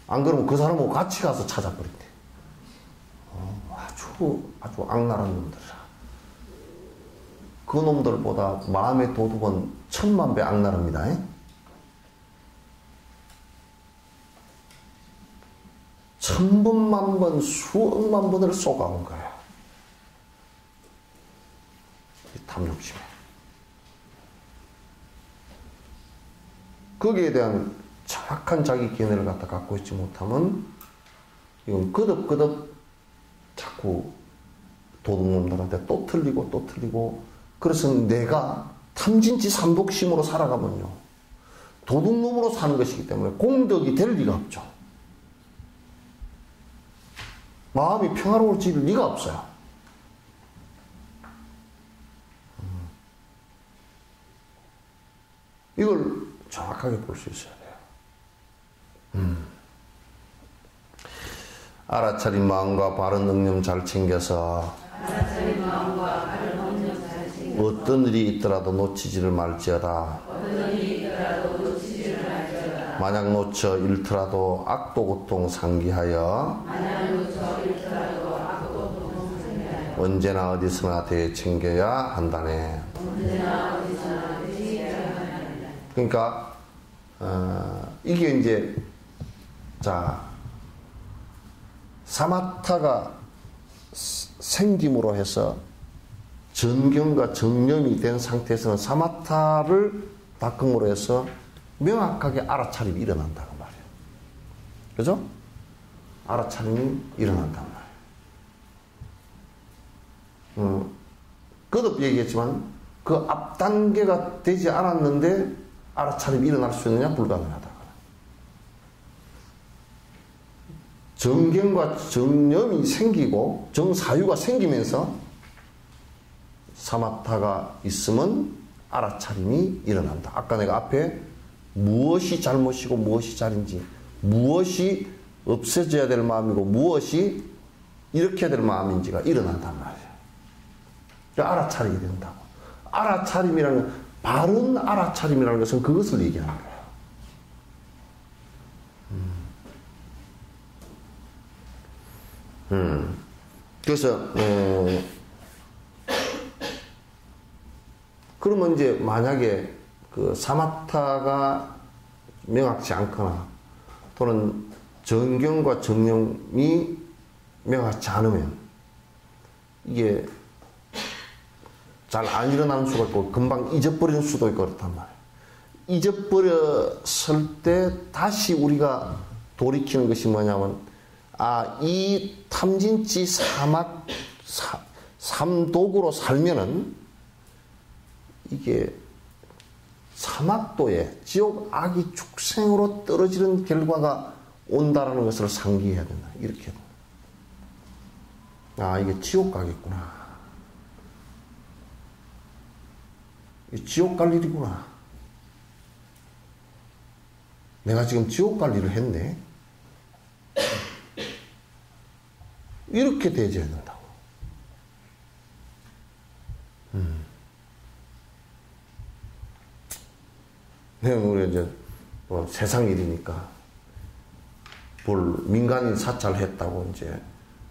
안 그러면 그 사람하고 같이 가서 찾아버린대. 아주 악랄한 놈들이라. 그 놈들보다 마음의 도둑은 1000만 배 악랄합니다. 1000번만 번, 수억만 번을 쏘가온 거예요. 이 탐욕심에. 거기에 대한 정확한 자기 견해를 갖고 있지 못하면 이건 끄덕끄덕 자꾸 도둑놈들한테 또 틀리고 또 틀리고. 그래서 내가 탐진치 삼독심으로 살아가면요, 도둑놈으로 사는 것이기 때문에 공덕이 될 리가 없죠. 마음이 평화로울지 리가 없어요. 이걸 정확하게 볼 수 있어야 돼요. 알아차린 마음과 바른 능념 잘 챙겨서 어떤 일이 있더라도 놓치지를 말지어다. 만약 놓쳐 잃더라도 악도 고통 상기하여 언제나 어디서나 대 챙겨야 한다네. 그러니까 이게 이제 사마타가 생김으로 해서 전경과 정념이 된 상태에서는 사마타를 닦음으로 해서 명확하게 알아차림이 일어난다고 말이에요. 그죠? 알아차림이 일어난단 말이에요. 거듭 얘기했지만 그 앞단계가 되지 않았는데 알아차림이 일어날 수 있느냐? 불가능하다. 정경과 정념이 생기고 정사유가 생기면서 사마타가 있으면 알아차림이 일어난다. 아까 내가 앞에 무엇이 잘못이고 무엇이 잘인지, 무엇이 없어져야 될 마음이고 무엇이 이렇게 될 마음인지가 일어난단 말이에요. 알아차리게 된다고. 알아차림이라는 건, 바른 알아차림이라는 것은 그것을 얘기하는 거예요. 그래서 그러면 이제 만약에 그 사마타가 명확치 않거나 또는 정경과 정령이 명확치 않으면 이게 잘 안 일어나는 수가 있고 금방 잊어버리는 수도 있고 그렇단 말이에요. 잊어버렸을 때 다시 우리가 돌이키는 것이 뭐냐면 이 탐진치 삼독으로 살면은 이게 사막도에 지옥 악이 축생으로 떨어지는 결과가 온다라는 것을 상기해야 된다. 이렇게. 이게 지옥 가겠구나. 이 지옥 갈 일이구나. 내가 지금 지옥 갈 일을 했네. 이렇게 대해줘야 된다고. 우리 이제 뭐 세상 일이니까 민간인 사찰했다고 이제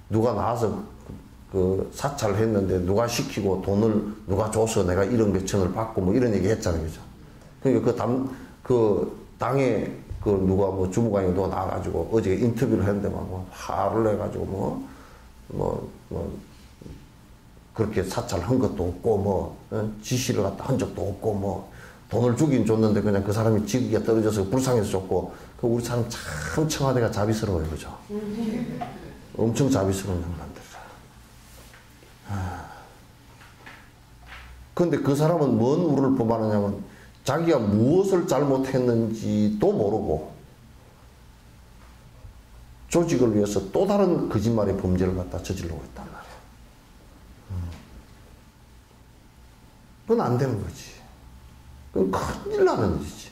누가 나와서 그 사찰했는데 누가 시키고 돈을 누가 줘서 내가 1억 몇천을 받고 뭐 이런 얘기 했잖아요, 그죠? 그러니까 그 당에 그 누가 뭐 주무관이 누가 나와가지고 어제 인터뷰를 했는데 막 화를 내가지고 그렇게 사찰한 것도 없고 지시를 갖다 한 적도 없고 돈을 주긴 줬는데 그냥 그 사람이 지기가 떨어져서 불쌍해서 줬고 우리 사람 참 청와대가 자비스러워요, 그죠? 엄청 자비스러운 양반들이라. 근데 그 사람은 뭔 우를 뽑아내냐면 자기가 무엇을 잘못했는지도 모르고 조직을 위해서 또 다른 거짓말의 범죄를 갖다 저지르고 있단 말이야. 그건 안 되는 거지. 그건 큰일 나는 일이지.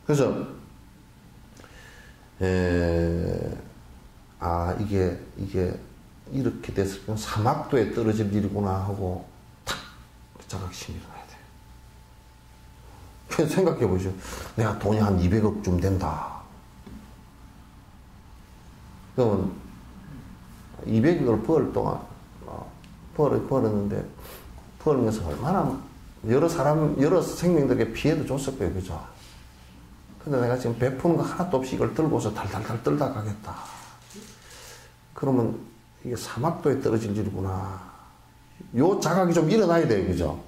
그래서 이게 이렇게 됐을 때 사막도에 떨어질 일이구나 하고 탁 자각심이 일어나야 돼. 그래서 생각해 보시죠. 내가 돈이 한 200억쯤 된다. 그러면 200억을 벌 동안 벌었는데 벌면서 얼마나 여러 생명들에게 피해도 줬을 거예요, 그죠? 근데 내가 지금 베푸는 거 하나도 없이 이걸 들고서 달달달 떨다 가겠다. 그러면 이게 사막도에 떨어질 일이구나. 요 자각이 좀 일어나야 돼요, 그죠?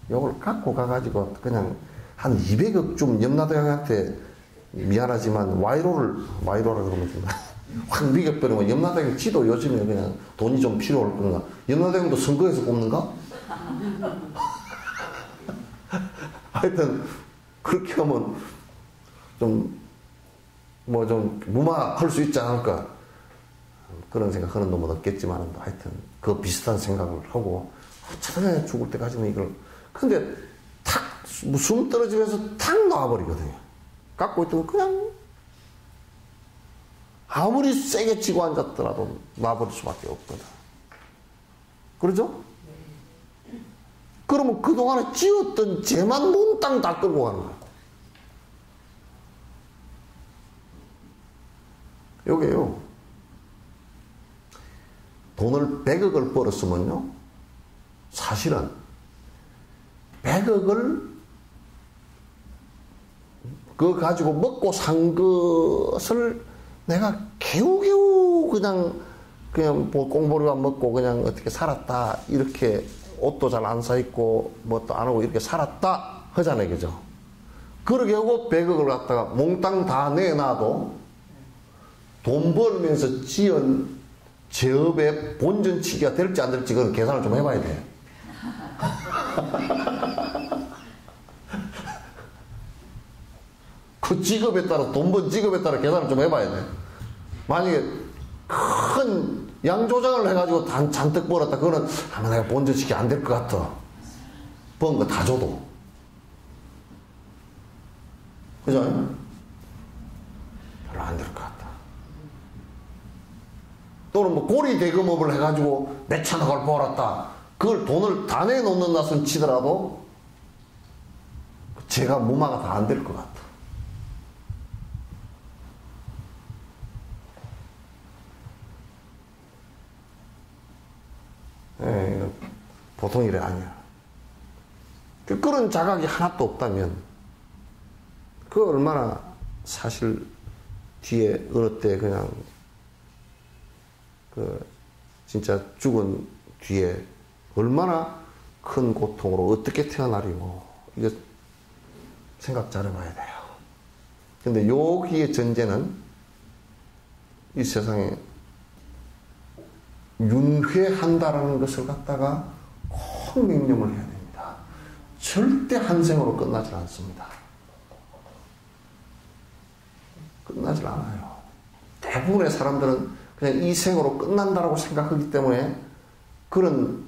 요걸 갖고 가가지고 그냥 한 200억쯤 염라대왕한테 미안하지만 와이로라 그러면 좀 확 미겨버리면 염라대왕 지도 요즘에 그냥 돈이 좀 필요할 건가? 염라대왕도 선거에서 뽑는가? 하여튼 그렇게 하면 좀 무마할 수 있지 않을까? 그런 생각하는 놈은 없겠지만 하여튼 그 비슷한 생각을 하고 차라리 죽을 때까지는 이걸 근데 탁 숨 떨어지면서 탁 놔버리거든요. 갖고 있던 거 그냥 아무리 세게 쥐고 앉았더라도 놔버릴 수밖에 없거든. 그러죠? 그러면 그동안에 쥐었던 죄만 몽땅 다 끌고 가는 거야. 요게요. 돈을 100억을 벌었으면요. 사실은 100억을 그거 가지고 먹고 산 것을 내가 겨우겨우 그냥 뭐 꽁보리만 먹고 그냥 어떻게 살았다. 이렇게 옷도 잘 안 사입고 뭐 또 안 하고 이렇게 살았다 하잖아요, 그죠? 그러게 하고 100억을 갖다가 몽땅 다 내놔도 돈 벌면서 지은 제업의 본전치기가 될지 안 될지 그건 계산을 좀 해봐야 돼. 그 직업에 따라 돈 번 직업에 따라 계산을 좀 해봐야 돼. 만약에 큰 양조장을 해가지고 잔뜩 벌었다. 그거는 아마 내가 본전치기 안 될 것 같아. 번 거 다 줘도. 그죠? 별로 안 될 것 같다. 또는 뭐 고리 대금업을 해가지고 몇천억을 벌었다. 그걸 돈을 다 내놓는 낯은 치더라도 제가 무마가 다 안 될 것 같아. 보통 일이 아니야. 그런 자각이 하나도 없다면 그 얼마나 사실 뒤에 어느 때 그냥 진짜 죽은 뒤에 얼마나 큰 고통으로 어떻게 태어나리고 이거 생각 잘 해봐야 돼요. 근데 여기의 전제는 이 세상에 윤회한다라는 것을 갖다가 꼭 명령을 해야 됩니다. 절대 한 생으로 끝나질 않습니다. 끝나질 않아요. 대부분의 사람들은 그냥 이 생으로 끝난다라고 생각하기 때문에 그런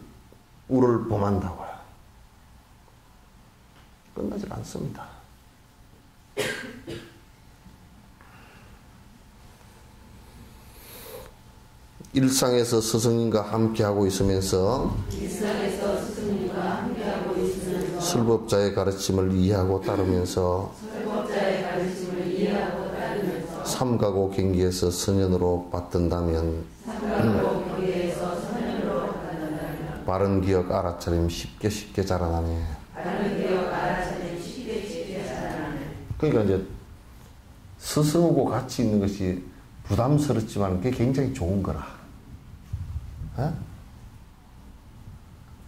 우를 범한다고요. 끝나질 않습니다. 일상에서 스승님과 함께하고 있으면서 설법자의 가르침을 이해하고 따르면서 삼가고 경기에서 선연으로 받든다면 바른 기억 알아차림 쉽게 자라나네. 그러니까 이제 스승하고 같이 있는 것이 부담스럽지만 그게 굉장히 좋은 거라. 에?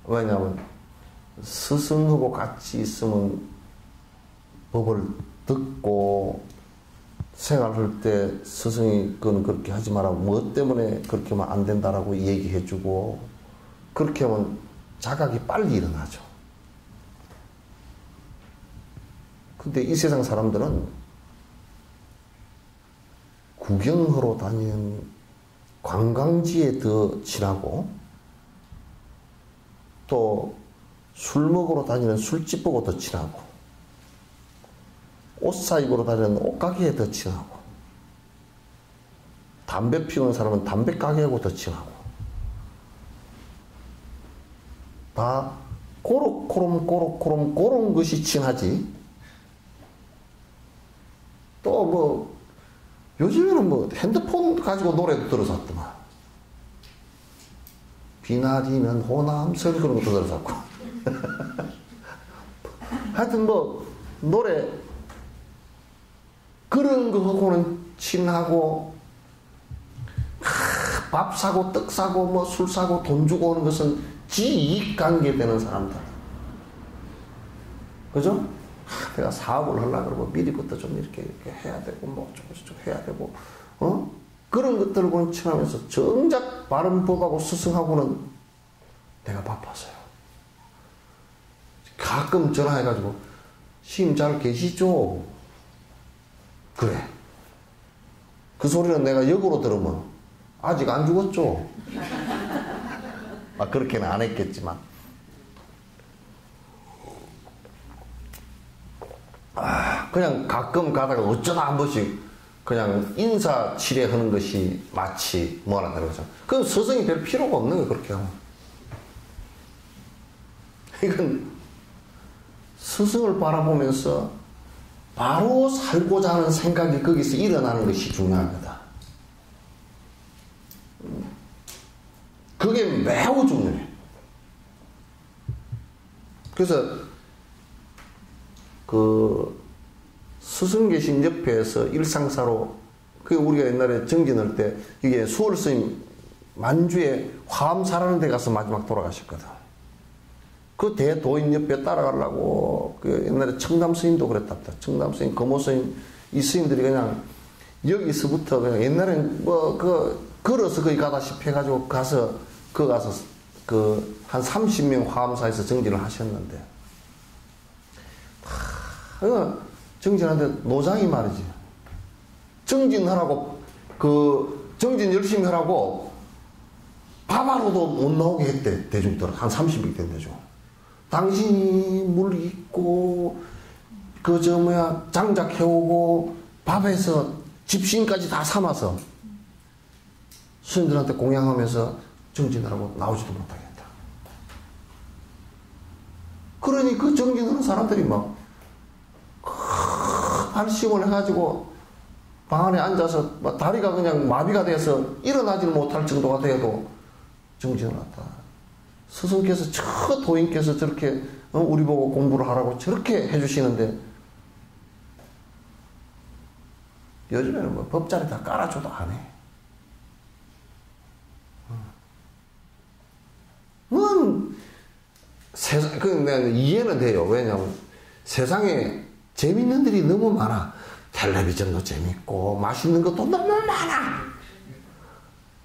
왜냐하면 스승하고 같이 있으면 법을 듣고 생활할 때 스승이 그건 그렇게 하지 마라, 뭐 때문에 그렇게 하면 안 된다라고 얘기해주고, 그렇게 하면 자각이 빨리 일어나죠. 근데 이 세상 사람들은 구경하러 다니는 관광지에 더 친하고, 또 술 먹으러 다니는 술집 보고 더 친하고, 옷 사입으러 다니는 옷가게에 더 친하고, 담배 피우는 사람은 담배 가게하고 더 친하고, 다 꼬록꼬롬 그런 것이 친하지. 또 뭐 요즘에는 뭐 핸드폰 가지고 노래도 들어서 왔더만. 비나리는 호남선 그런 것도 들어서 왔고. 하여튼 뭐 노래 그런 거 하고는 친하고, 밥 사고 떡 사고 뭐 술 사고 돈 주고 오는 것은 지이익 관계 되는 사람들. 그죠? 내가 사업을 하려고 그러고 미리부터 좀 이렇게 해야 되고 뭐 조금씩 해야 되고, 그런 것들하고는 친하면서 정작 바른 법하고 스승하고는 내가 바빠서요. 가끔 전화해가지고 스님 잘 계시죠? 그래. 그 소리는 내가 역으로 들으면 아직 안 죽었죠? 그렇게는 안 했겠지만. 그냥 가끔 가다가 어쩌다 한 번씩 그냥 인사 치레하는 것이 마치 뭐라는 거죠. 그건 스승이 될 필요가 없는 거예요, 그렇게 하면. 이건 스승을 바라보면서 바로 살고자 하는 생각이 거기서 일어나는 것이 중요한 거다. 그게 매우 중요해. 그래서 스승 계신 옆에서 일상사로, 우리가 옛날에 정진할 때 이게 수월 스님 만주에 화엄사라는 데 가서 마지막 돌아가셨거든. 그 대도인 옆에 따라가려고 옛날에 청담 스님도 그랬답니다. 청담 스님, 거모 스님, 이 스님들이 그냥 여기서부터 그냥 옛날엔 걸어서 거기 가다시피 해가지고 가서 한 30명 화엄사에서 정진을 하셨는데, 정진하는데 노장이 말이지. 정진하라고, 정진 열심히 하라고 밥하러도 못 나오게 했대, 대중들. 한 30명 된 대중. 당신이 물 있고, 장작 해오고, 밥에서 집신까지 다 삼아서 스님들한테 공양하면서 정진하라고 나오지도 못하겠다. 그러니 그 정진하는 사람들이 막 발심을 해가지고 방 안에 앉아서 막 다리가 그냥 마비가 돼서 일어나지 못할 정도가 돼도 정진을 했다. 스승께서 저 도인께서 저렇게 우리 보고 공부를 하라고 저렇게 해주시는데 요즘에는 뭐 법자리 다 깔아줘도 안 해. 뭔 세상, 내가 이해는 돼요. 왜냐면 세상에 재밌는 일이 너무 많아. 텔레비전도 재밌고 맛있는 것도 너무 많아.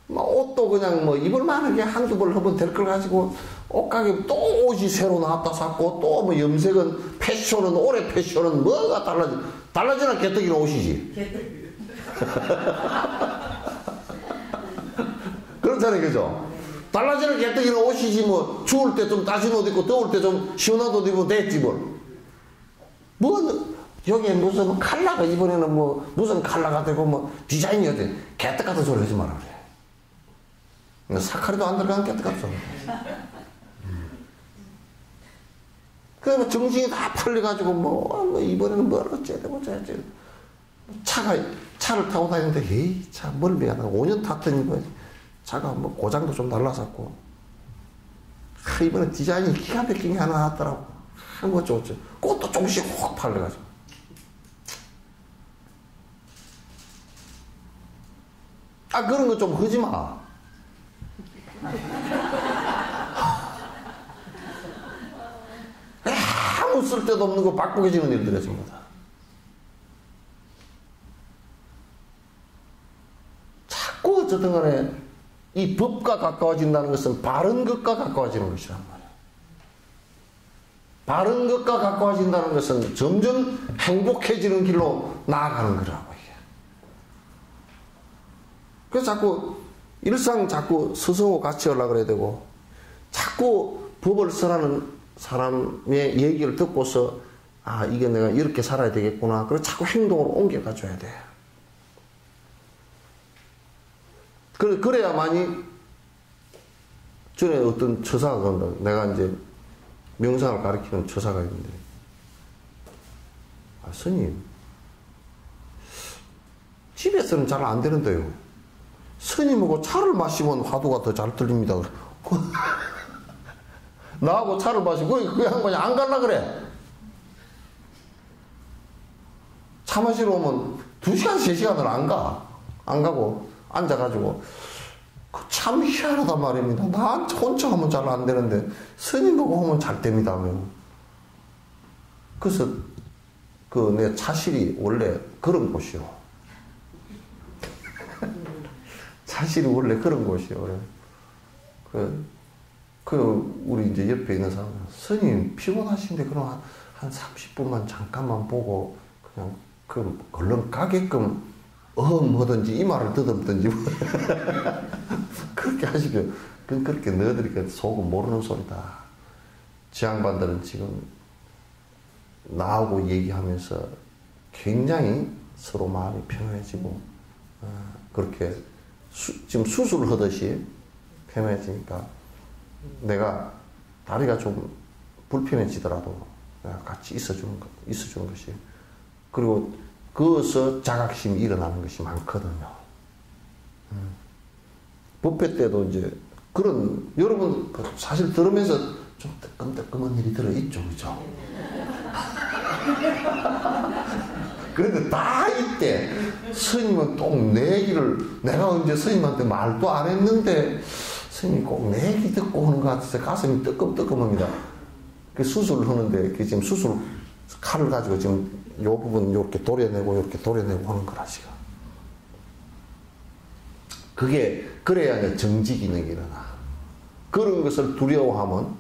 옷도 그냥 입을 만하게 한두 벌 하면 될 걸 가지고 옷가게 또 옷이 새로 나왔다 샀고 또 염색은 패션은 올해 패션은 뭐가 달라지나 개떡이는 옷이지. 그렇잖아요, 그죠? 달라지는 개떡이는 옷이지 추울 때 좀 따신 옷 입고 더울 때 좀 시원한 옷 입으면 됐지 여기에 무슨 컬러가 이번에는 무슨 컬러가 되고 디자인이 어때? 개떡 같은 소리 하지 마라 그래. 사카리도 안 들어가는 개떡 같은 소리. 그래 정신이 다 팔려가지고 이번에는 뭘 어쩌고 저쩌고 차를 타고 다니는데 에이 차 멀미가 나 5년 탔더니 차가 고장도 좀 날라섰고 이번에 디자인이 기가 막힌 게 하나 나왔더라고. 어쩌고 그것도 조금씩 확 팔려가지고 그런 거 좀 하지 마. 아무 쓸데도 없는 거 바꾸게 지는 일들이야 전부 다. 자꾸 어쨌든 간에 이 법과 가까워진다는 것은 바른 것과 가까워지는 것이란 말이야. 바른 것과 가까워진다는 것은 점점 행복해지는 길로 나아가는 거라고 이게. 그래서 자꾸 일상 자꾸 스승하고 같이 하려고 그래야 되고 자꾸 법을 써라는 사람의 얘기를 듣고서 이게 내가 이렇게 살아야 되겠구나. 그래서 자꾸 행동으로 옮겨가줘야 돼. 그래야만이 전에 어떤 처사가 그런다. 내가 이제 명상을 가르치는 처사가 있는데 스님 집에서는 잘 안 되는데요. 스님하고 차를 마시면 화두가 더 잘 들립니다. 나하고 차를 마시고 그 양반이 안 갈라 그래. 차 마시러 오면 2시간 3시간을 안 가고 앉아가지고 참 희한하단 말입니다. 나 혼자 하면 잘 안 되는데 스님하고 하면 잘 됩니다. 그래서 내 차실이 원래 그런 곳이요. 차실이 원래 그런 곳이요. 우리 이제 옆에 있는 사람은 스님 피곤하신데 그럼 한 30분만 잠깐만 보고 그냥 얼른 가게끔 하든지 이 말을 듣든지 그렇게 하시고 그렇게 너희들이 속은 모르는 소리다. 지 양반들은 지금 나하고 얘기하면서 굉장히 서로 마음이 평온해지고 그렇게 지금 수술을 하듯이 평온해지니까 내가 다리가 좀 불편해지더라도 내가 같이 있어주는 것이 그리고 그것서 자각심이 일어나는 것이 많거든요. 법회 때도 이제 그런 여러분 사실 들으면서 좀 뜨끔뜨끔한 일이 들어있죠, 그죠? 그런데 다 이때 스님은 꼭 내 얘기를 내가 언제 스님한테 말도 안 했는데 스님이 꼭 내 얘기 듣고 오는 것 같아서 가슴이 뜨끔뜨끔합니다. 그 수술을 하는데 그 지금 수술 칼을 가지고 지금 요 부분 이렇게 도려내고 하는 거라 지금. 그래야 이제 정지 기능이 일어나. 그런 것을 두려워하면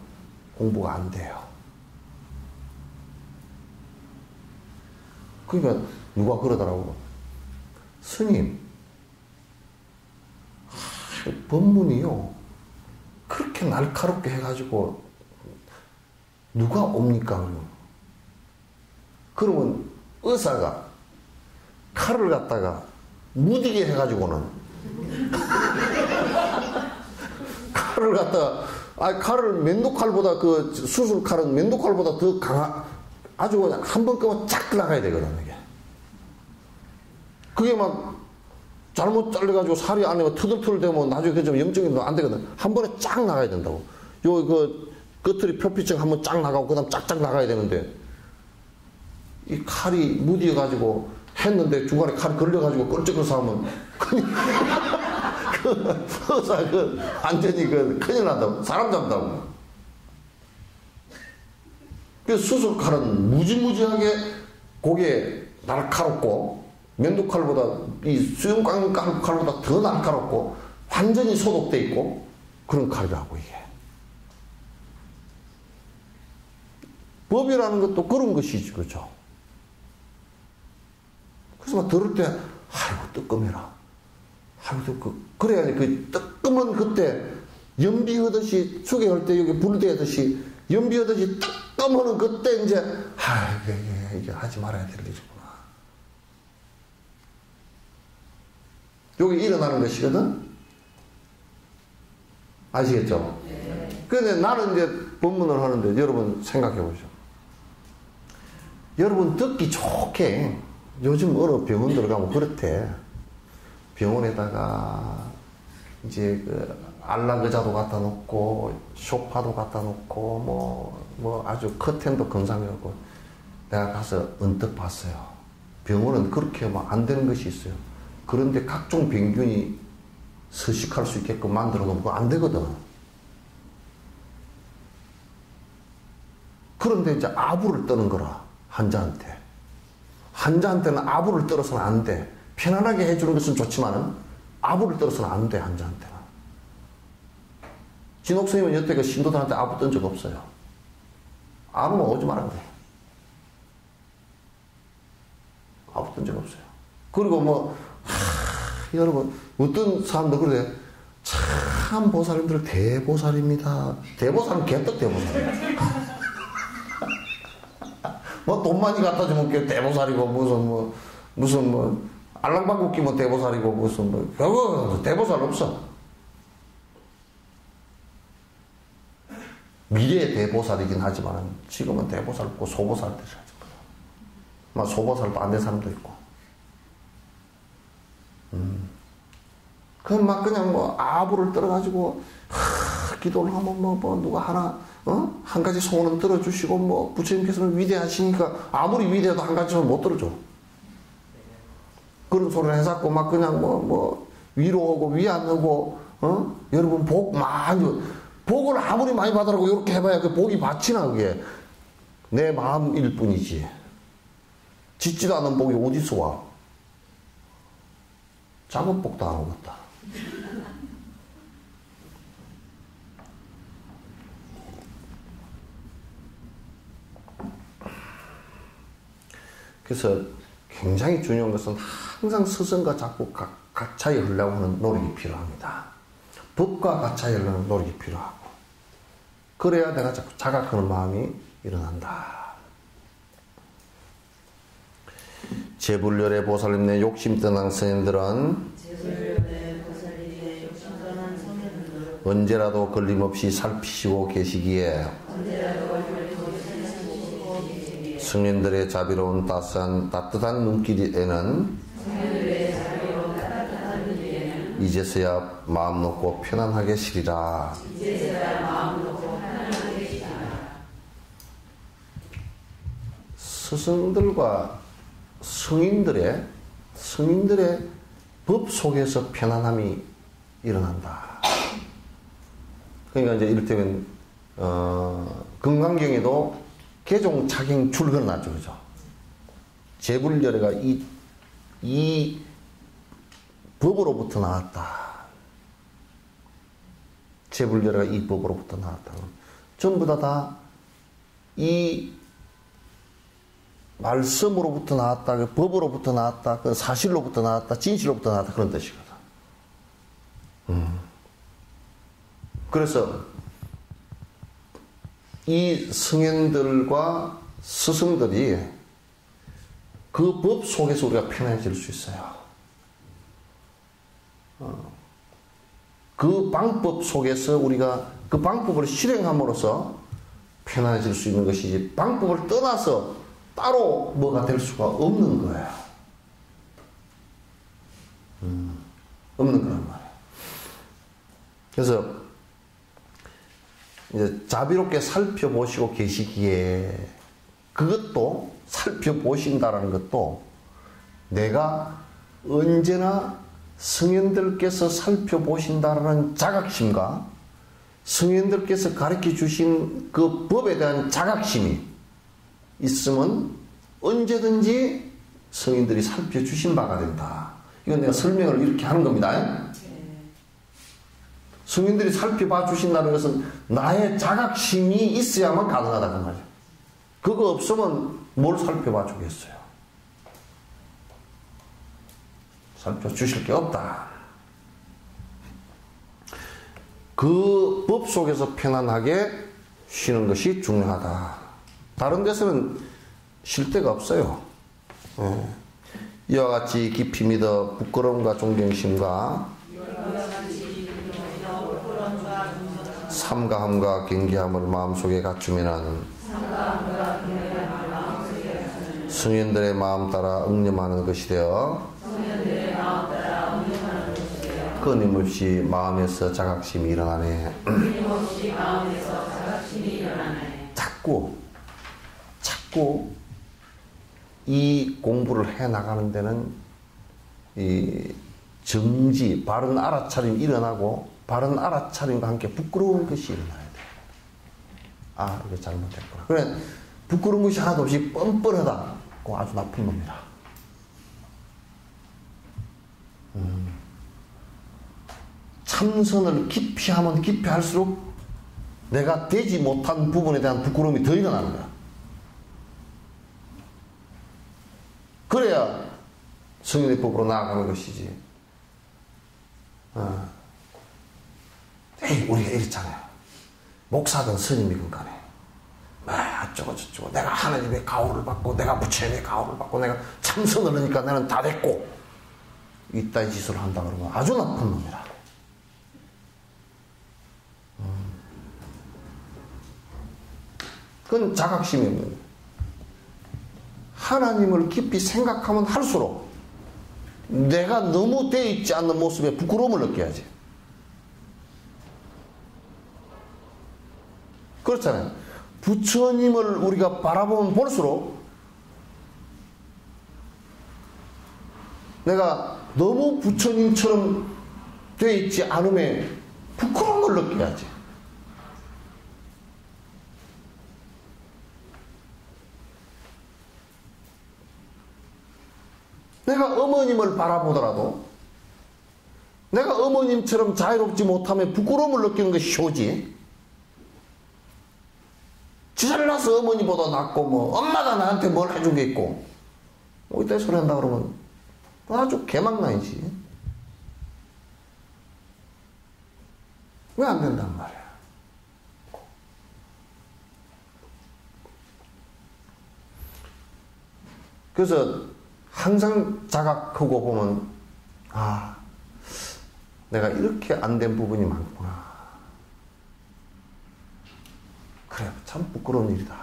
공부가 안 돼요. 그러니까 누가 그러더라고. 스님, 법문이요. 그렇게 날카롭게 해가지고 누가 옵니까? 그러면 의사가 칼을 갖다가 무디게 해가지고는 칼을 갖다가 칼을 면도칼보다 그 수술칼은 면도칼보다 더 아주 그냥 한 번 끄면 쫙 나가야 되거든 이게. 그게 막 잘못 잘려가지고 살이 안에 터들터들 되면 나중에 그 좀 염증이 안 되거든. 한 번에 쫙 나가야 된다고. 그 겉털이 표피층 한번 쫙 나가고 그다음 쫙쫙 나가야 되는데 이 칼이 무디어가지고 했는데 중간에 칼이 걸려가지고 껄쩍거려서 하면 그 의사 완전히 큰일 난다고. 사람 잡다고. 그 수술칼은 무지무지하게 고개 날카롭고 면도칼보다 이 수영광 칼보다 더 날카롭고 완전히 소독돼 있고 그런 칼이라고 이게. 법이라는 것도 그런 것이지, 그죠? 그래서 막 들을 때, 아이고, 뜨끔해라. 아이고, 그래야지, 그 뜨끔은 그때, 연비하듯이, 추계할 때 여기 불대듯이, 연비하듯이 뜨끔하는 그때 이제, 아이고, 이게 하지 말아야 될 일이구나. 여기 일어나는 것이거든? 아시겠죠? 그런데 나는 이제 법문을 하는데, 여러분 생각해 보죠. 여러분 듣기 좋게, 요즘 어느 병원 들어가면 그렇대. 병원에다가 이제 안락 의자도 갖다 놓고 소파도 갖다 놓고 뭐 아주 커튼도 건상해갖고 내가 가서 언뜻 봤어요. 병원은 그렇게 하면 안 되는 것이 있어요. 그런데 각종 병균이 서식할 수 있게끔 만들어 놓으면 그거 안 되거든. 그런데 이제 아부를 떠는 거라. 환자한테는 아부를 떨어서는 안 돼. 편안하게 해주는 것은 좋지만은 아부를 떨어서는 안 돼, 환자한테는. 진옥 선생님은 여태 그 신도들한테 아부 뜬 적 없어요. 아부는 오지 마라 그래. 아부 뜬 적 없어요. 그리고 여러분, 어떤 사람도 그래. 참 보살님들 대보살입니다. 대보살은 개떡 대보살입니다. 돈 많이 갖다 주면 대보살이고, 무슨 알랑방구 끼면 대보살이고, 그거 대보살 없어. 미래의 대보살이긴 하지만, 지금은 대보살 없고 소보살들이 하지. 막 소보살도 안 된 사람도 있고. 그럼 막 그냥 아부를 떨어가지고, 기도를 하면 누가 하나, 한 가지 소원은 들어주시고, 부처님께서는 위대하시니까, 아무리 위대해도 한 가지 소원 못 들어줘. 그런 소리를 해갖고, 막 그냥 위로하고, 위안하고, 여러분, 복을 아무리 많이 받으라고 이렇게 해봐야 그 복이 받치나, 그게. 내 마음일 뿐이지. 짓지도 않은 복이 어디서 와? 작은 복도 안 오겠다. 그래서 굉장히 중요한 것은 항상 스승과 자꾸 가차에 하려고 하는 노력이 필요합니다. 법과 가차에 하려는 노력이 필요하고 그래야 내가 자꾸 자각하는 마음이 일어난다. 제불열의 보살님네 욕심 떠난 스님들은 언제라도 걸림없이 살피시고 계시기에 스님들의 자비로운 따뜻한 눈길에는 이제서야 마음 놓고 편안하게 쉬리라. 스승들과 성인들의 법 속에서 편안함이 일어난다. 그러니까 이제 이를테면 금강경에도 개종 차경 출근하죠, 그죠? 제불열애가 이 법으로부터 나왔다. 제불열애가 이 법으로부터 나왔다. 전부 다 이 말씀으로부터 나왔다, 그 법으로부터 나왔다, 그 사실로부터 나왔다, 진실로부터 나왔다, 그런 뜻이거든. 그래서 이 성현들과 스승들이 그 법 속에서 우리가 편해질 수 있어요. 그 방법 속에서 우리가 그 방법을 실행함으로써 편안해질 수 있는 것이지 방법을 떠나서 따로 뭐가 될 수가 없는 거예요. 없는 거란 말이에요. 그래서 이제 자비롭게 살펴보시고 계시기에 그것도 살펴보신다라는 것도 내가 언제나 성현들께서 살펴보신다라는 자각심과 성현들께서 가르쳐 주신 그 법에 대한 자각심이 있으면 언제든지 성인들이 살펴주신 바가 된다. 이건 내가 설명을 이렇게 하는 겁니다. 성인들이 살펴봐 주신다는 것은 나의 자각심이 있어야만 가능하다는 말이에요. 그거 없으면 뭘 살펴봐 주겠어요. 살펴주실 게 없다. 그 법 속에서 편안하게 쉬는 것이 중요하다. 다른 데서는 쉴 데가 없어요. 이와 같이 깊이 믿어 부끄러움과 존경심과 삼가함과 경계함을 마음속에 갖추면은 성인들의 마음 따라 응념하는 것이 되어 끊임없이 마음에서 자각심이 일어나네. 자꾸 이 공부를 해 나가는 데는 이 정지, 바른 알아차림이 일어나고 바른 알아차림과 함께 부끄러운 것이 일어나야 돼. 아, 이거 잘못했구나. 그래, 부끄러운 것이 하나도 없이 뻔뻔하다. 그거 아주 나쁜 놈이다. 참선을 깊이 하면 깊이 할수록 내가 되지 못한 부분에 대한 부끄러움이 더 일어나는 거야. 그래야 성인의 법으로 나아가는 것이지. 에이, 우리가 이랬잖아요. 목사든 스님이든 간에 어쩌고 저쩌고 내가 하나님의 가호를 받고 내가 부처님의 가호를 받고 내가 참선을 하니까 나는 다 됐고 이따위 짓을 한다 그러면 아주 나쁜 놈이라. 그건 자각심이 없는 거예요. 하나님을 깊이 생각하면 할수록 내가 너무 돼 있지 않는 모습에 부끄러움을 느껴야지. 그렇잖아요. 부처님을 우리가 바라보면 볼수록 내가 너무 부처님처럼 돼 있지 않음에 부끄러움을 느껴야지. 내가 어머님을 바라보더라도 내가 어머님처럼 자유롭지 못하면 부끄러움을 느끼는 것이 쇼지. 지 잘나서 어머니보다 낫고 뭐 엄마가 나한테 뭘 해준 게 있고 뭐 이따 소리 한다 그러면 아주 개망나이지. 왜 안 된단 말이야. 그래서 항상 자각하고 보면 아, 내가 이렇게 안 된 부분이 많구나. 그래, 참 부끄러운 일이다.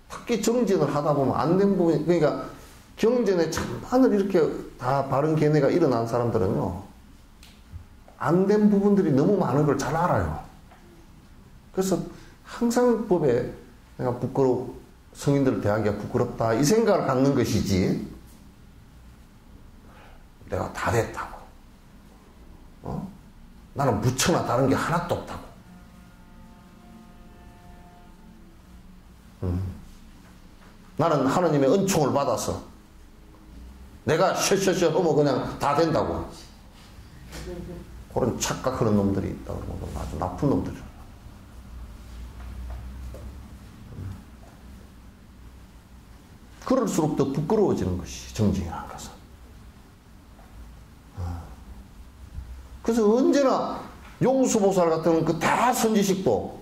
특히 정진을 하다 보면 안 된 부분이, 그러니까 경전에 참 하늘 이렇게 다 바른 견해가 일어난 사람들은요, 안 된 부분들이 너무 많은 걸 잘 알아요. 그래서 항상 법에 내가 성인들을 대하기가 부끄럽다 이 생각을 갖는 것이지 내가 다 됐다고 나는 부처나 다른 게 하나도 없다고 나는 하나님의 은총을 받아서 내가 셔셔셔 하면 그냥 다 된다고 그런 착각하는 놈들이 있다고 아주 나쁜 놈들이야. 그럴수록 더 부끄러워지는 것이 정증이라는 것은. 그래서 언제나 용수보살 같은 그 대선지식도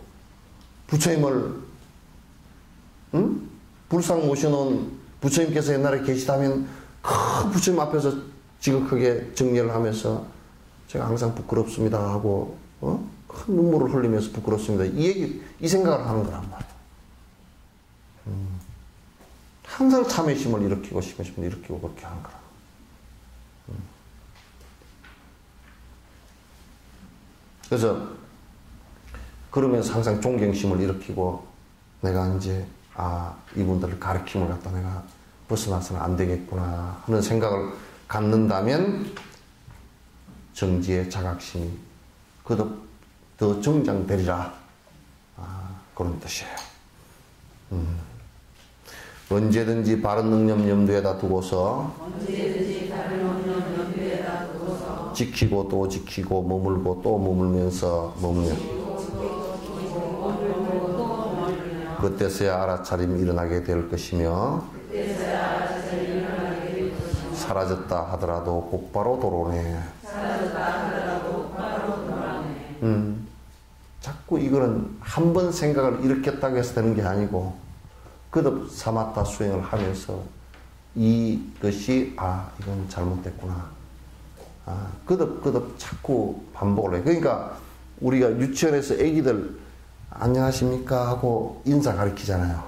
부처님을 불상 모셔놓은 부처님께서 옛날에 계시다면 큰 부처님 앞에서 지극하게 정리를 하면서 제가 항상 부끄럽습니다 하고 큰 눈물을 흘리면서 부끄럽습니다 이 생각을 하는 거란 말이에요. 항상 참회심을 일으키고 심회심을 일으키고 그렇게 하는 거라. 그래서 그러면서 항상 존경심을 일으키고 내가 이제 이분들을 가르침을 갖다 내가 벗어나서는 안 되겠구나 하는 생각을 갖는다면 정지의 자각심이 거듭 더 정장되리라. 그런 뜻이에요. 언제든지 바른 능념 염두에다 두고서 지키고 또 지키고 머물고 또 머물면서 그때서야 알아차림이 일어나게 될 것이며 사라졌다 하더라도 곧바로 돌아오네. 자꾸 이거는 한 번 생각을 일으켰다고 해서 되는 게 아니고 거듭 사마타 수행을 하면서 이것이 이건 잘못됐구나. 거듭 자꾸 반복을 해. 그러니까 우리가 유치원에서 애기들 안녕하십니까 하고 인사 가르치잖아요.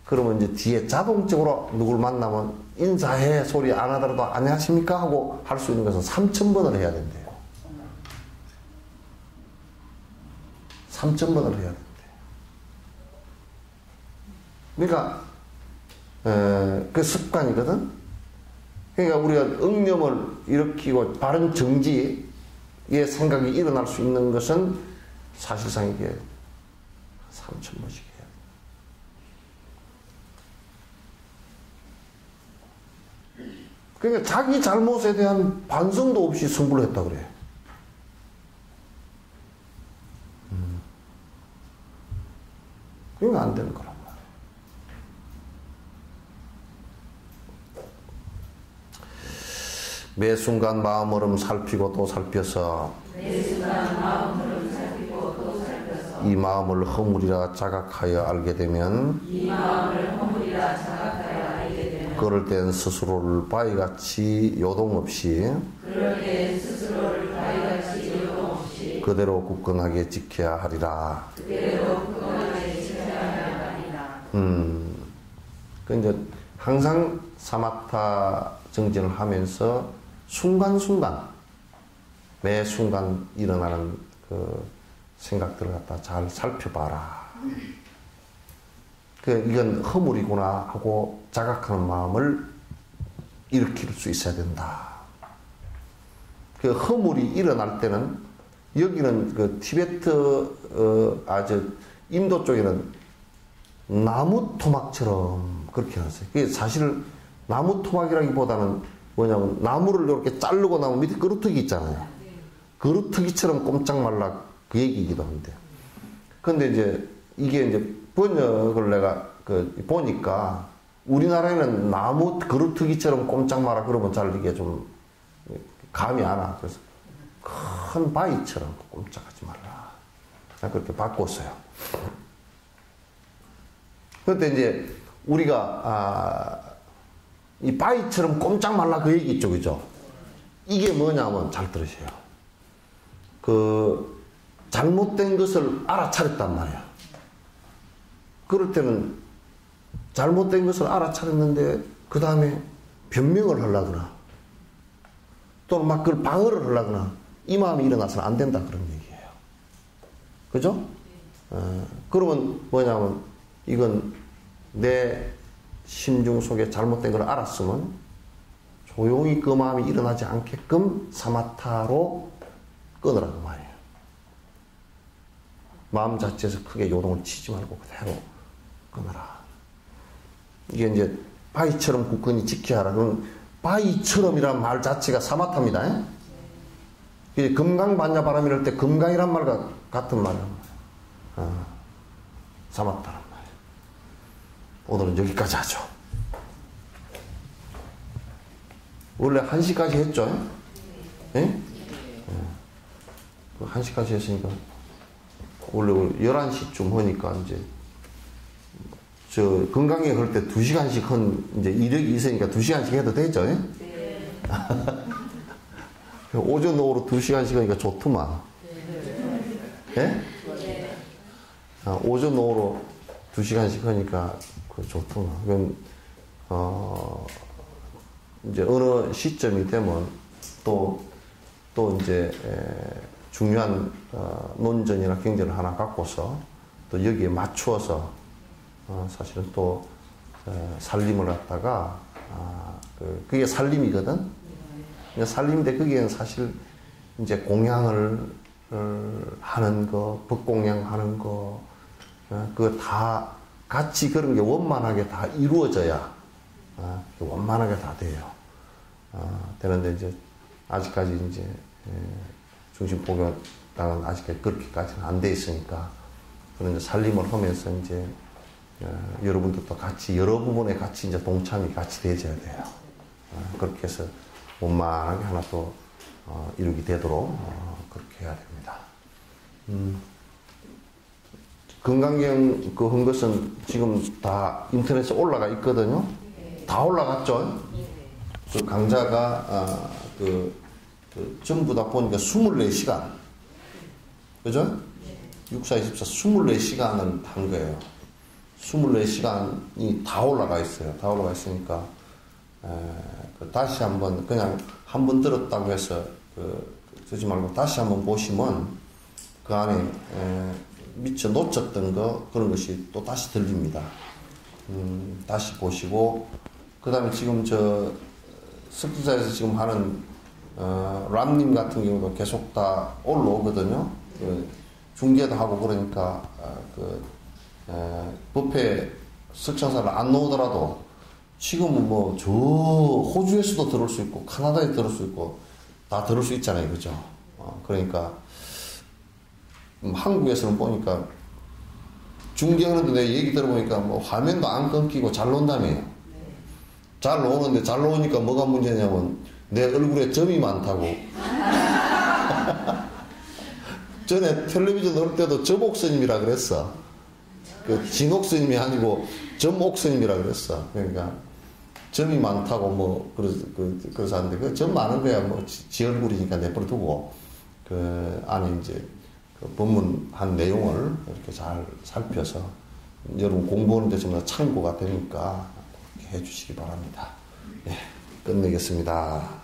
그러면 이제 뒤에 자동적으로 누굴 만나면 인사해 소리 안 하더라도 안녕하십니까 하고 할 수 있는 것은 3,000번을 해야 된대요. 3,000번을 해야 된대요. 그러니까 그 습관이거든. 그러니까 우리가 응념을 일으키고 바른 정지의 생각이 일어날 수 있는 것은 사실상 이게 3,000번씩 해야 돼. 그러니까 자기 잘못에 대한 반성도 없이 승부를 했다 그래. 그러니까 안 되는 거란 말이야. 매 순간 마음으로 살피고 또 살펴서 이 마음을 허물이라 자각하여 알게 되면 그럴 땐 스스로를 바위같이 요동없이 그대로 굳건하게 지켜야 하리라. 그 이제 항상 사마타 정진을 하면서 순간순간 매 순간 일어나는 그 생각들을 갖다 잘 살펴봐라. 이건 허물이구나 하고 자각하는 마음을 일으킬 수 있어야 된다. 그 허물이 일어날 때는 여기는 그 티베트 인도 쪽에는 나무 토막처럼 그렇게 해놨어요. 그게 사실 나무 토막이라기보다는 뭐냐면 나무를 이렇게 자르고 나면 밑에 그루터기 있잖아요. 그루터기처럼 꼼짝 말라 그 얘기이기도 한데. 근데 이제 이게 이제 번역을 내가 보니까 우리나라에는 나무 그루터기처럼 꼼짝 마라 그러면 잘 이게 좀 감이 안 와. 그래서 큰 바위처럼 꼼짝하지 말라. 그렇게 바꿨어요. 그런데 이제 우리가 이 바위처럼 꼼짝 말라 그 얘기 있죠, 그죠? 이게 뭐냐면 잘 들으세요. 그 잘못된 것을 알아차렸단 말이야. 그럴 때는 잘못된 것을 알아차렸는데 그 다음에 변명을 하려거나 또는 막 그걸 방어를 하려거나 이 마음이 일어나서는 안 된다 그런 얘기예요. 그죠? 그러면 뭐냐면 이건 내 심중 속에 잘못된 걸 알았으면 조용히 그 마음이 일어나지 않게끔 사마타로 끊으라고 말이에요. 마음 자체에서 크게 요동을 치지 말고 그대로 끊어라. 이게 이제 바위처럼 굳건히 지켜야 하라. 그럼 바위처럼이란 말 자체가 사마타입니다. 금강반야바람 이럴 때 금강이란 말과 같은 말이에요. 사마타란 말이에요. 오늘은 여기까지 하죠. 원래 1시까지 했죠? 예? 1시까지 했으니까 원래 11시쯤 하니까 이제 저 건강에 그럴 때 2시간씩 이제 이력이 있으니까 2시간씩 해도 되죠? 예? 네. 오전 오후로 2시간씩 하니까 좋더만. 예? 오전 오후로 2시간씩 하니까 좋더만. 그럼 이제 어느 시점이 되면 또 이제 중요한 논전이나 경전을 하나 갖고서 또 여기에 맞추어서 사실은 또 살림을 갖다가 그게 살림이거든. 살림인데 거기에는 사실 이제 공양을 하는 거, 법공양 하는 거, 그거 다 같이 그런 게 원만하게 다 이루어져야 원만하게 다 돼요. 되는데 이제 아직까지 이제 중심포교당은 아직까지 그렇게까지는 안 돼 있으니까 그런 이제 살림을 하면서 이제 여러분들도 같이 여러 부분에 같이 이제 동참이 같이 되어져야 돼요. 그렇게 해서 원만하게 하나 또 이루게 되도록 그렇게 해야 됩니다. 건강경 그 한 것은 지금 다 인터넷에 올라가 있거든요. 다 올라갔죠. 그 강좌가 전부 다 보니까 24시간, 그죠? 6424 24시간을 한 거예요. 24시간이 다 올라가 있어요. 다 올라가 있으니까 다시 한번 그냥 한 번 들었다고 해서 쓰지 말고 다시 한번 보시면 그 안에 미처 놓쳤던 거 그런 것이 또 다시 들립니다. 다시 보시고 그 다음에 지금 저 석주사에서 지금 하는 람님 같은 경우도 계속 다 올라오거든요. 중계도 하고 그러니까 법회 석천사를 안 놓으더라도 지금은 뭐 저 호주에서도 들을 수 있고 카나다에 들을 수 있고 다 들을 수 있잖아요, 그죠? 그러니까 한국에서는 보니까 중계하는데 내 얘기 들어보니까 뭐 화면도 안 끊기고 잘 나온다며요. 잘 나오는데 잘 나오니까 뭐가 문제냐면 내 얼굴에 점이 많다고. 전에 텔레비전 넣을 때도 점옥스님이라 그랬어. 그 진옥스님이 아니고 점옥스님이라 그랬어. 그러니까 점이 많다고 뭐 그래서 하는데 그 점 많은 거야 뭐 지 얼굴이니까 내버려 두고 그 안에 이제 그 법문한 내용을 이렇게 잘 살펴서 여러분 공부하는데 정말 참고가 되니까 그렇게 해주시기 바랍니다. 예, 끝내겠습니다.